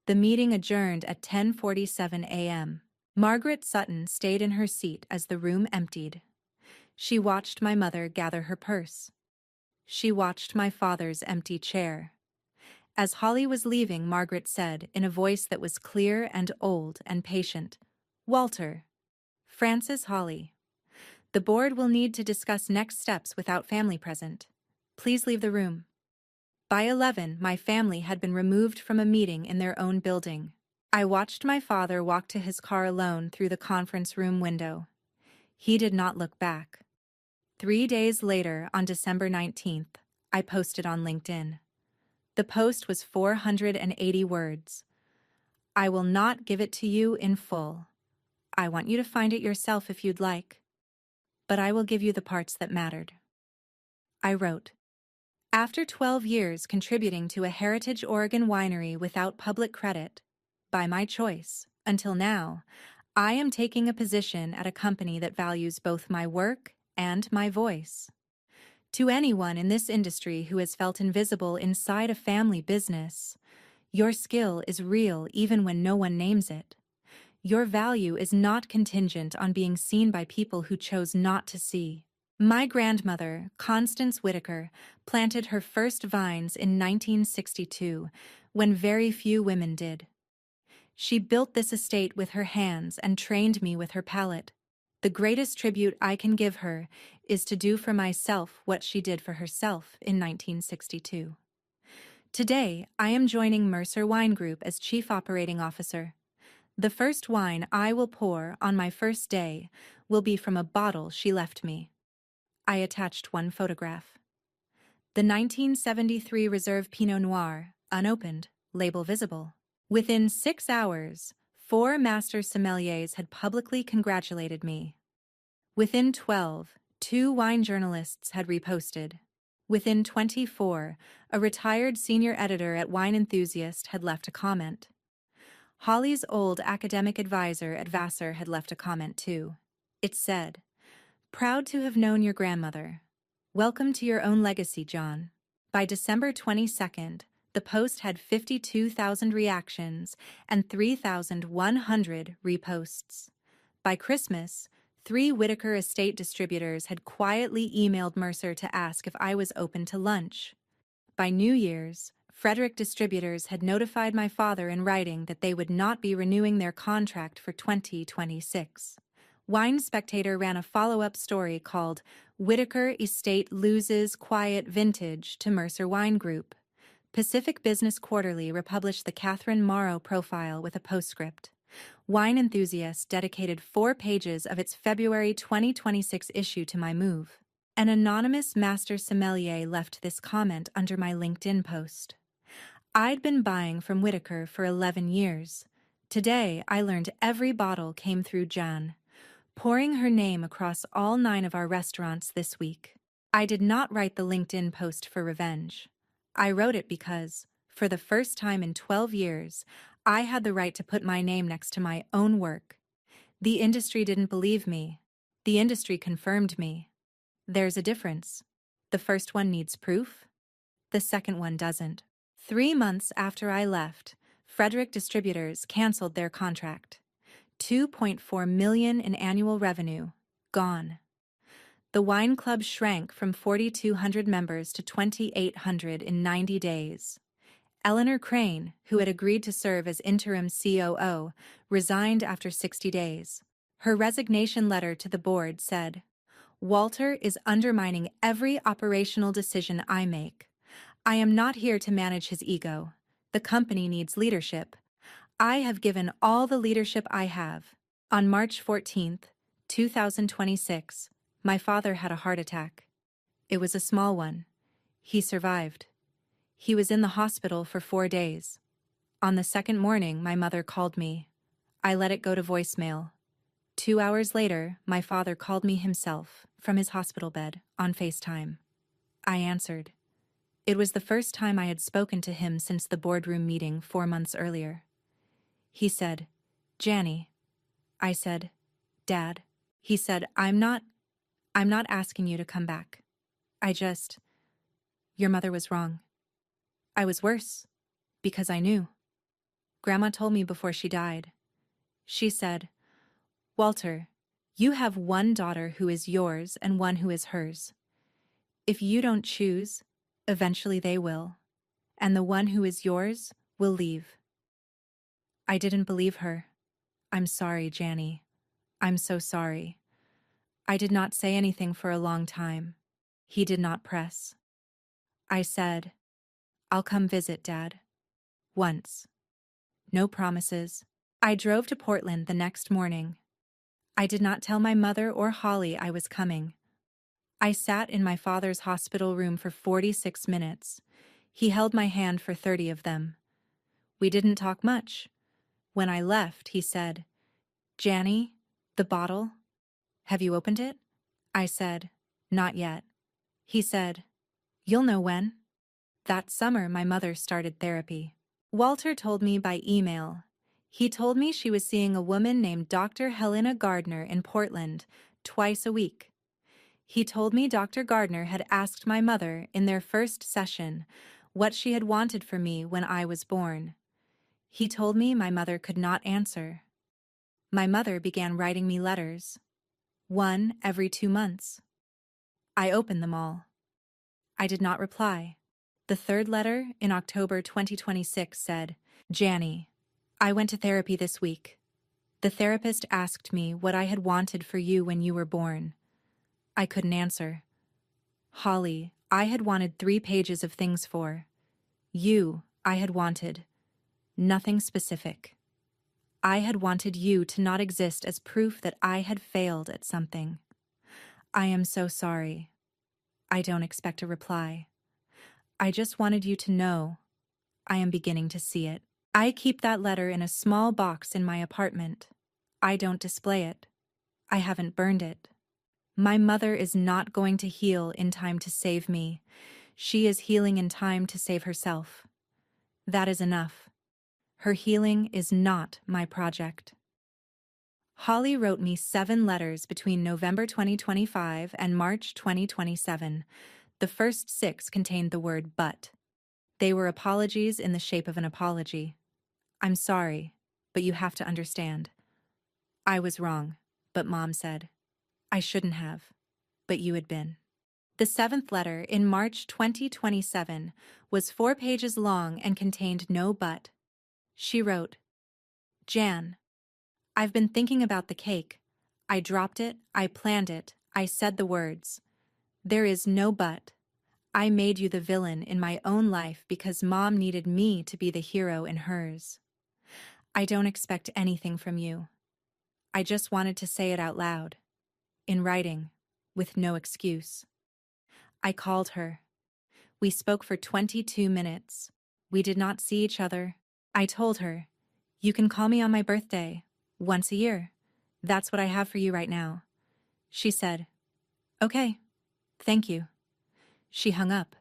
The meeting adjourned at 10:47 a.m. Margaret Sutton stayed in her seat as the room emptied. She watched my mother gather her purse. She watched my father's empty chair. As Holly was leaving, Margaret said, in a voice that was clear and old and patient, "Walter, Francis Holly, the board will need to discuss next steps without family present. Please leave the room." By 11, my family had been removed from a meeting in their own building. I watched my father walk to his car alone through the conference room window. He did not look back. 3 days later, on December 19th, I posted on LinkedIn. The post was 480 words. "I will not give it to you in full. I want you to find it yourself if you'd like. But I will give you the parts that mattered." I wrote, "After 12 years contributing to a Heritage Oregon winery without public credit, by my choice, until now, I am taking a position at a company that values both my work and my voice. To anyone in this industry who has felt invisible inside a family business, your skill is real even when no one names it. Your value is not contingent on being seen by people who chose not to see." My grandmother, Constance Whitaker, planted her first vines in 1962, when very few women did. She built this estate with her hands and trained me with her palate. The greatest tribute I can give her is to do for myself what she did for herself in 1962. Today, I am joining Mercer Wine Group as Chief Operating Officer. The first wine I will pour on my first day will be from a bottle she left me. I attached one photograph. The 1973 Reserve Pinot Noir, unopened, label visible. Within 6 hours, 4 master sommeliers had publicly congratulated me. Within 12, 2 wine journalists had reposted. Within 24, a retired senior editor at Wine Enthusiast had left a comment. Holly's old academic advisor at Vassar had left a comment too. It said, "Proud to have known your grandmother. Welcome to your own legacy, John." By December 22nd, the post had 52,000 reactions and 3,100 reposts. By Christmas, 3 Whitaker estate distributors had quietly emailed Mercer to ask if I was open to lunch. By New Year's, Frederick Distributors had notified my father in writing that they would not be renewing their contract for 2026. Wine Spectator ran a follow-up story called "Whitaker Estate Loses Quiet Vintage to Mercer Wine Group." Pacific Business Quarterly republished the Catherine Morrow profile with a postscript. Wine Enthusiast dedicated 4 pages of its February 2026 issue to my move. An anonymous master sommelier left this comment under my LinkedIn post. "I'd been buying from Whitaker for 11 years. Today, I learned every bottle came through Jan, pouring her name across all 9 of our restaurants this week." I did not write the LinkedIn post for revenge. I wrote it because, for the first time in 12 years, I had the right to put my name next to my own work. The industry didn't believe me. The industry confirmed me. There's a difference. The first one needs proof. The second one doesn't. 3 months after I left, Frederick Distributors canceled their contract. $2.4 million in annual revenue, gone. The wine club shrank from 4,200 members to 2,800 in 90 days. Eleanor Crane, who had agreed to serve as interim COO, resigned after 60 days. Her resignation letter to the board said, Walter is undermining every operational decision I make. I am not here to manage his ego. The company needs leadership. I have given all the leadership I have. On March 14th, 2026, my father had a heart attack. It was a small one. He survived. He was in the hospital for 4 days. On the second morning, my mother called me. I let it go to voicemail. 2 hours later, my father called me himself from his hospital bed on FaceTime. I answered. It was the first time I had spoken to him since the boardroom meeting 4 months earlier. He said, "Janny." I said, "Dad." He said, I'm not asking you to come back. Your mother was wrong. I was worse, because I knew. Grandma told me before she died. She said, "Walter, you have one daughter who is yours and one who is hers. If you don't choose, eventually they will, and the one who is yours will leave." I didn't believe her. I'm sorry, Janny. I'm so sorry. I did not say anything for a long time. He did not press. I said, "I'll come visit, Dad." Once. No promises. I drove to Portland the next morning. I did not tell my mother or Holly I was coming. I sat in my father's hospital room for 46 minutes. He held my hand for 30 of them. We didn't talk much. When I left, he said, "Janny, the bottle, have you opened it?" I said, "Not yet." He said, "You'll know when." That summer, my mother started therapy. Walter told me by email. He told me she was seeing a woman named Dr. Helena Gardner in Portland twice a week. He told me Dr. Gardner had asked my mother in their first session what she had wanted for me when I was born. He told me my mother could not answer. My mother began writing me letters, one every 2 months. I opened them all. I did not reply. The third letter, in October 2026, said, "Janny, I went to therapy this week. The therapist asked me what I had wanted for you when you were born. I couldn't answer. Holly, I had wanted 3 pages of things for. You, I had wanted nothing specific. I had wanted you to not exist as proof that I had failed at something. I am so sorry. I don't expect a reply. I just wanted you to know. I am beginning to see it. I keep that letter in a small box in my apartment. I don't display it. I haven't burned it. My mother is not going to heal in time to save me. She is healing in time to save herself. That is enough. Her healing is not my project." Holly wrote me 7 letters between November 2025 and March 2027. The first 6 contained the word "but." They were apologies in the shape of an apology. "I'm sorry, but you have to understand. I was wrong, but Mom said. I shouldn't have, but you had been." The 7th letter, in March 2027, was 4 pages long and contained no but. She wrote, "Jan, I've been thinking about the cake. I dropped it, I planned it, I said the words. There is no but. I made you the villain in my own life because Mom needed me to be the hero in hers. I don't expect anything from you. I just wanted to say it out loud, in writing, with no excuse." I called her. We spoke for 22 minutes. We did not see each other. I told her, "You can call me on my birthday, once a year. That's what I have for you right now." She said, "Okay, thank you." She hung up.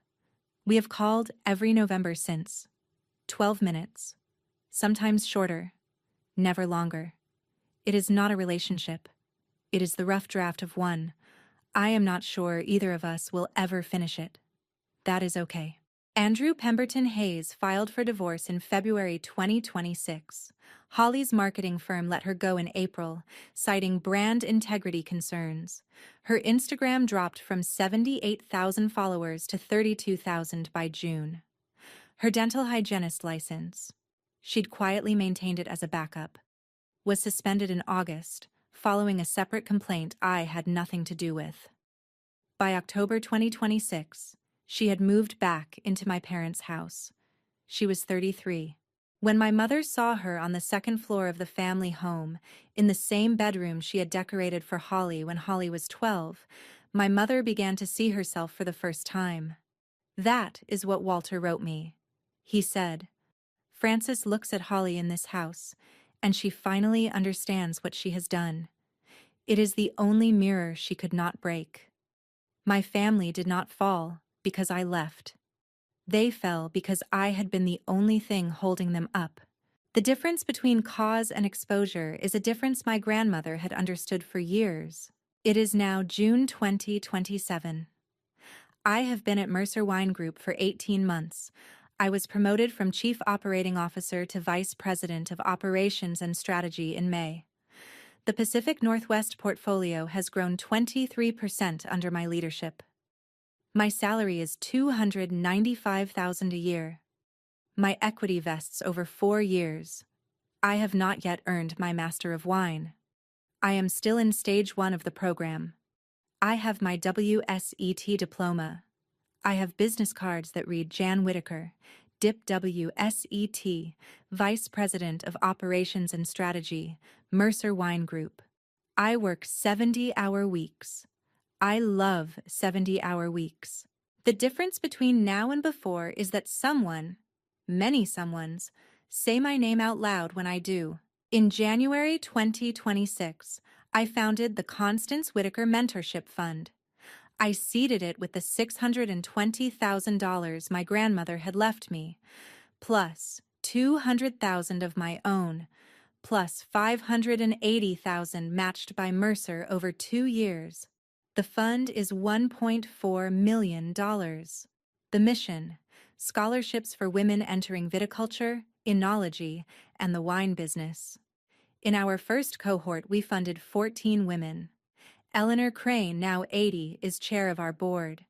We have called every November since. 12 minutes. Sometimes shorter, never longer. It is not a relationship. It is the rough draft of one. I am not sure either of us will ever finish it. That is okay. Andrew Pemberton Hayes filed for divorce in February 2026. Holly's marketing firm let her go in April, citing brand integrity concerns. Her Instagram dropped from 78,000 followers to 32,000 by June. Her dental hygienist license, she'd quietly maintained it as a backup, was suspended in August, following a separate complaint I had nothing to do with. By October 2026, she had moved back into my parents' house. She was 33. When my mother saw her on the second floor of the family home, in the same bedroom she had decorated for Holly when Holly was 12, my mother began to see herself for the first time. That is what Walter wrote me. He said, "Frances looks at Holly in this house, and she finally understands what she has done. It is the only mirror she could not break. My family did not fall because I left. They fell because I had been the only thing holding them up." The difference between cause and exposure is a difference my grandmother had understood for years. It is now June 2027. I have been at Mercer Wine Group for 18 months. I was promoted from Chief Operating Officer to Vice President of Operations and Strategy in May. The Pacific Northwest portfolio has grown 23% under my leadership. My salary is $295,000 a year. My equity vests over 4 years. I have not yet earned my Master of Wine. I am still in stage 1 of the program. I have my WSET diploma. I have business cards that read Jan Whitaker, DIP WSET, Vice President of Operations and Strategy, Mercer Wine Group. I work 70-hour weeks. I love 70-hour weeks. The difference between now and before is that someone, many someones, say my name out loud when I do. In January 2026, I founded the Constance Whitaker Mentorship Fund. I seeded it with the $620,000 my grandmother had left me, plus $200,000 of my own, plus $580,000 matched by Mercer over 2 years. The fund is $1.4 million. The mission: scholarships for women entering viticulture, enology, and the wine business. In our first cohort, we funded 14 women. Eleanor Crane, now 80, is chair of our board.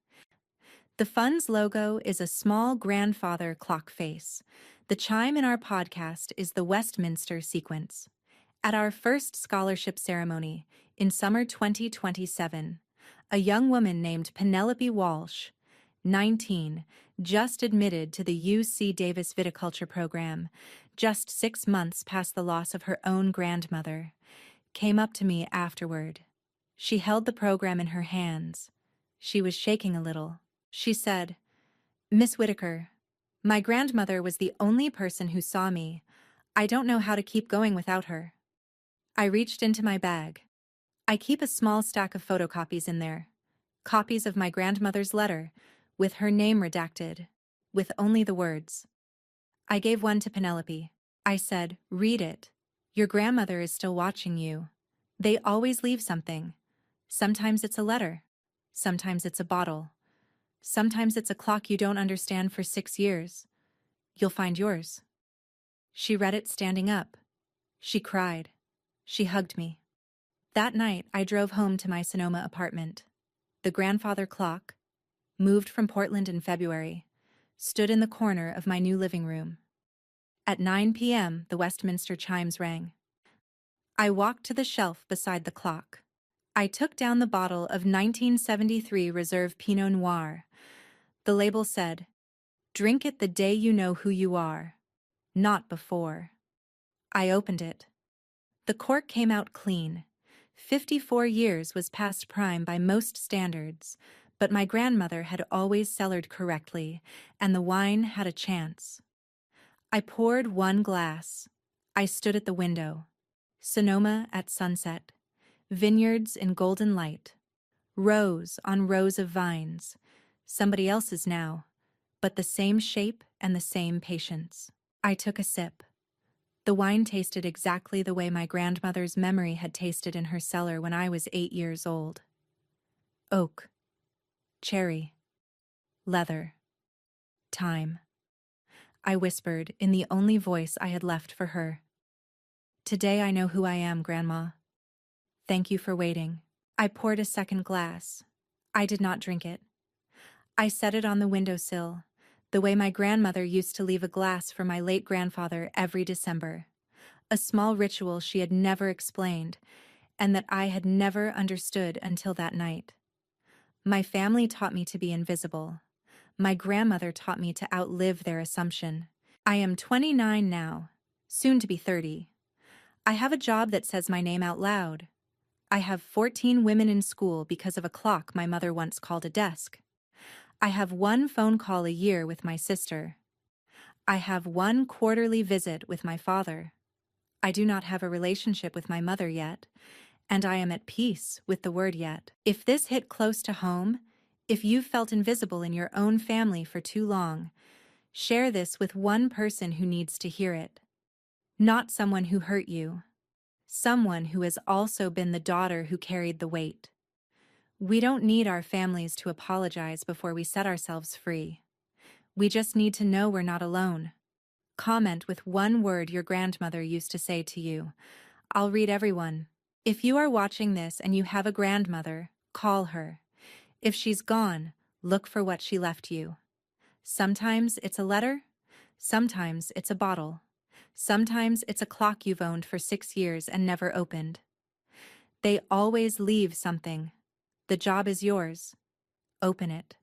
The fund's logo is a small grandfather clock face. The chime in our podcast is the Westminster sequence. At our first scholarship ceremony, in summer 2027, a young woman named Penelope Walsh, 19, just admitted to the UC Davis Viticulture Program, just 6 months past the loss of her own grandmother, came up to me afterward. She held the program in her hands. She was shaking a little. She said, "Miss Whitaker, my grandmother was the only person who saw me. I don't know how to keep going without her." I reached into my bag. I keep a small stack of photocopies in there. Copies of my grandmother's letter, with her name redacted, with only the words. I gave one to Penelope. I said, "Read it. Your grandmother is still watching you. They always leave something. Sometimes it's a letter. Sometimes it's a bottle. Sometimes it's a clock you don't understand for 6 years. You'll find yours." She read it standing up. She cried. She hugged me. That night, I drove home to my Sonoma apartment. The grandfather clock, moved from Portland in February, stood in the corner of my new living room. At 9 p.m., the Westminster chimes rang. I walked to the shelf beside the clock. I took down the bottle of 1973 Reserve Pinot Noir. The label said, "Drink it the day you know who you are, not before." I opened it. The cork came out clean. 54 years was past prime by most standards, but my grandmother had always cellared correctly, and the wine had a chance. I poured one glass. I stood at the window. Sonoma at sunset. Vineyards in golden light. Rows on rows of vines. Somebody else's now, but the same shape and the same patience. I took a sip. The wine tasted exactly the way my grandmother's memory had tasted in her cellar when I was 8 years old. Oak. Cherry. Leather. Time. I whispered in the only voice I had left for her. "Today I know who I am, Grandma. Thank you for waiting." I poured a second glass. I did not drink it. I set it on the windowsill, the way my grandmother used to leave a glass for my late grandfather every December. A small ritual she had never explained, and that I had never understood until that night. My family taught me to be invisible. My grandmother taught me to outlive their assumption. I am 29 now, soon to be 30. I have a job that says my name out loud. I have 14 women in school because of a clock my mother once called a desk. I have one phone call a year with my sister. I have one quarterly visit with my father. I do not have a relationship with my mother yet, and I am at peace with the word yet. If this hit close to home, if you've felt invisible in your own family for too long, share this with one person who needs to hear it. Not someone who hurt you. Someone who has also been the daughter who carried the weight. We don't need our families to apologize before we set ourselves free. We just need to know we're not alone. Comment with one word your grandmother used to say to you. I'll read everyone. If you are watching this and you have a grandmother, call her. If she's gone, look for what she left you. Sometimes it's a letter. Sometimes it's a bottle. Sometimes it's a clock you've owned for 6 years and never opened. They always leave something. The job is yours. Open it.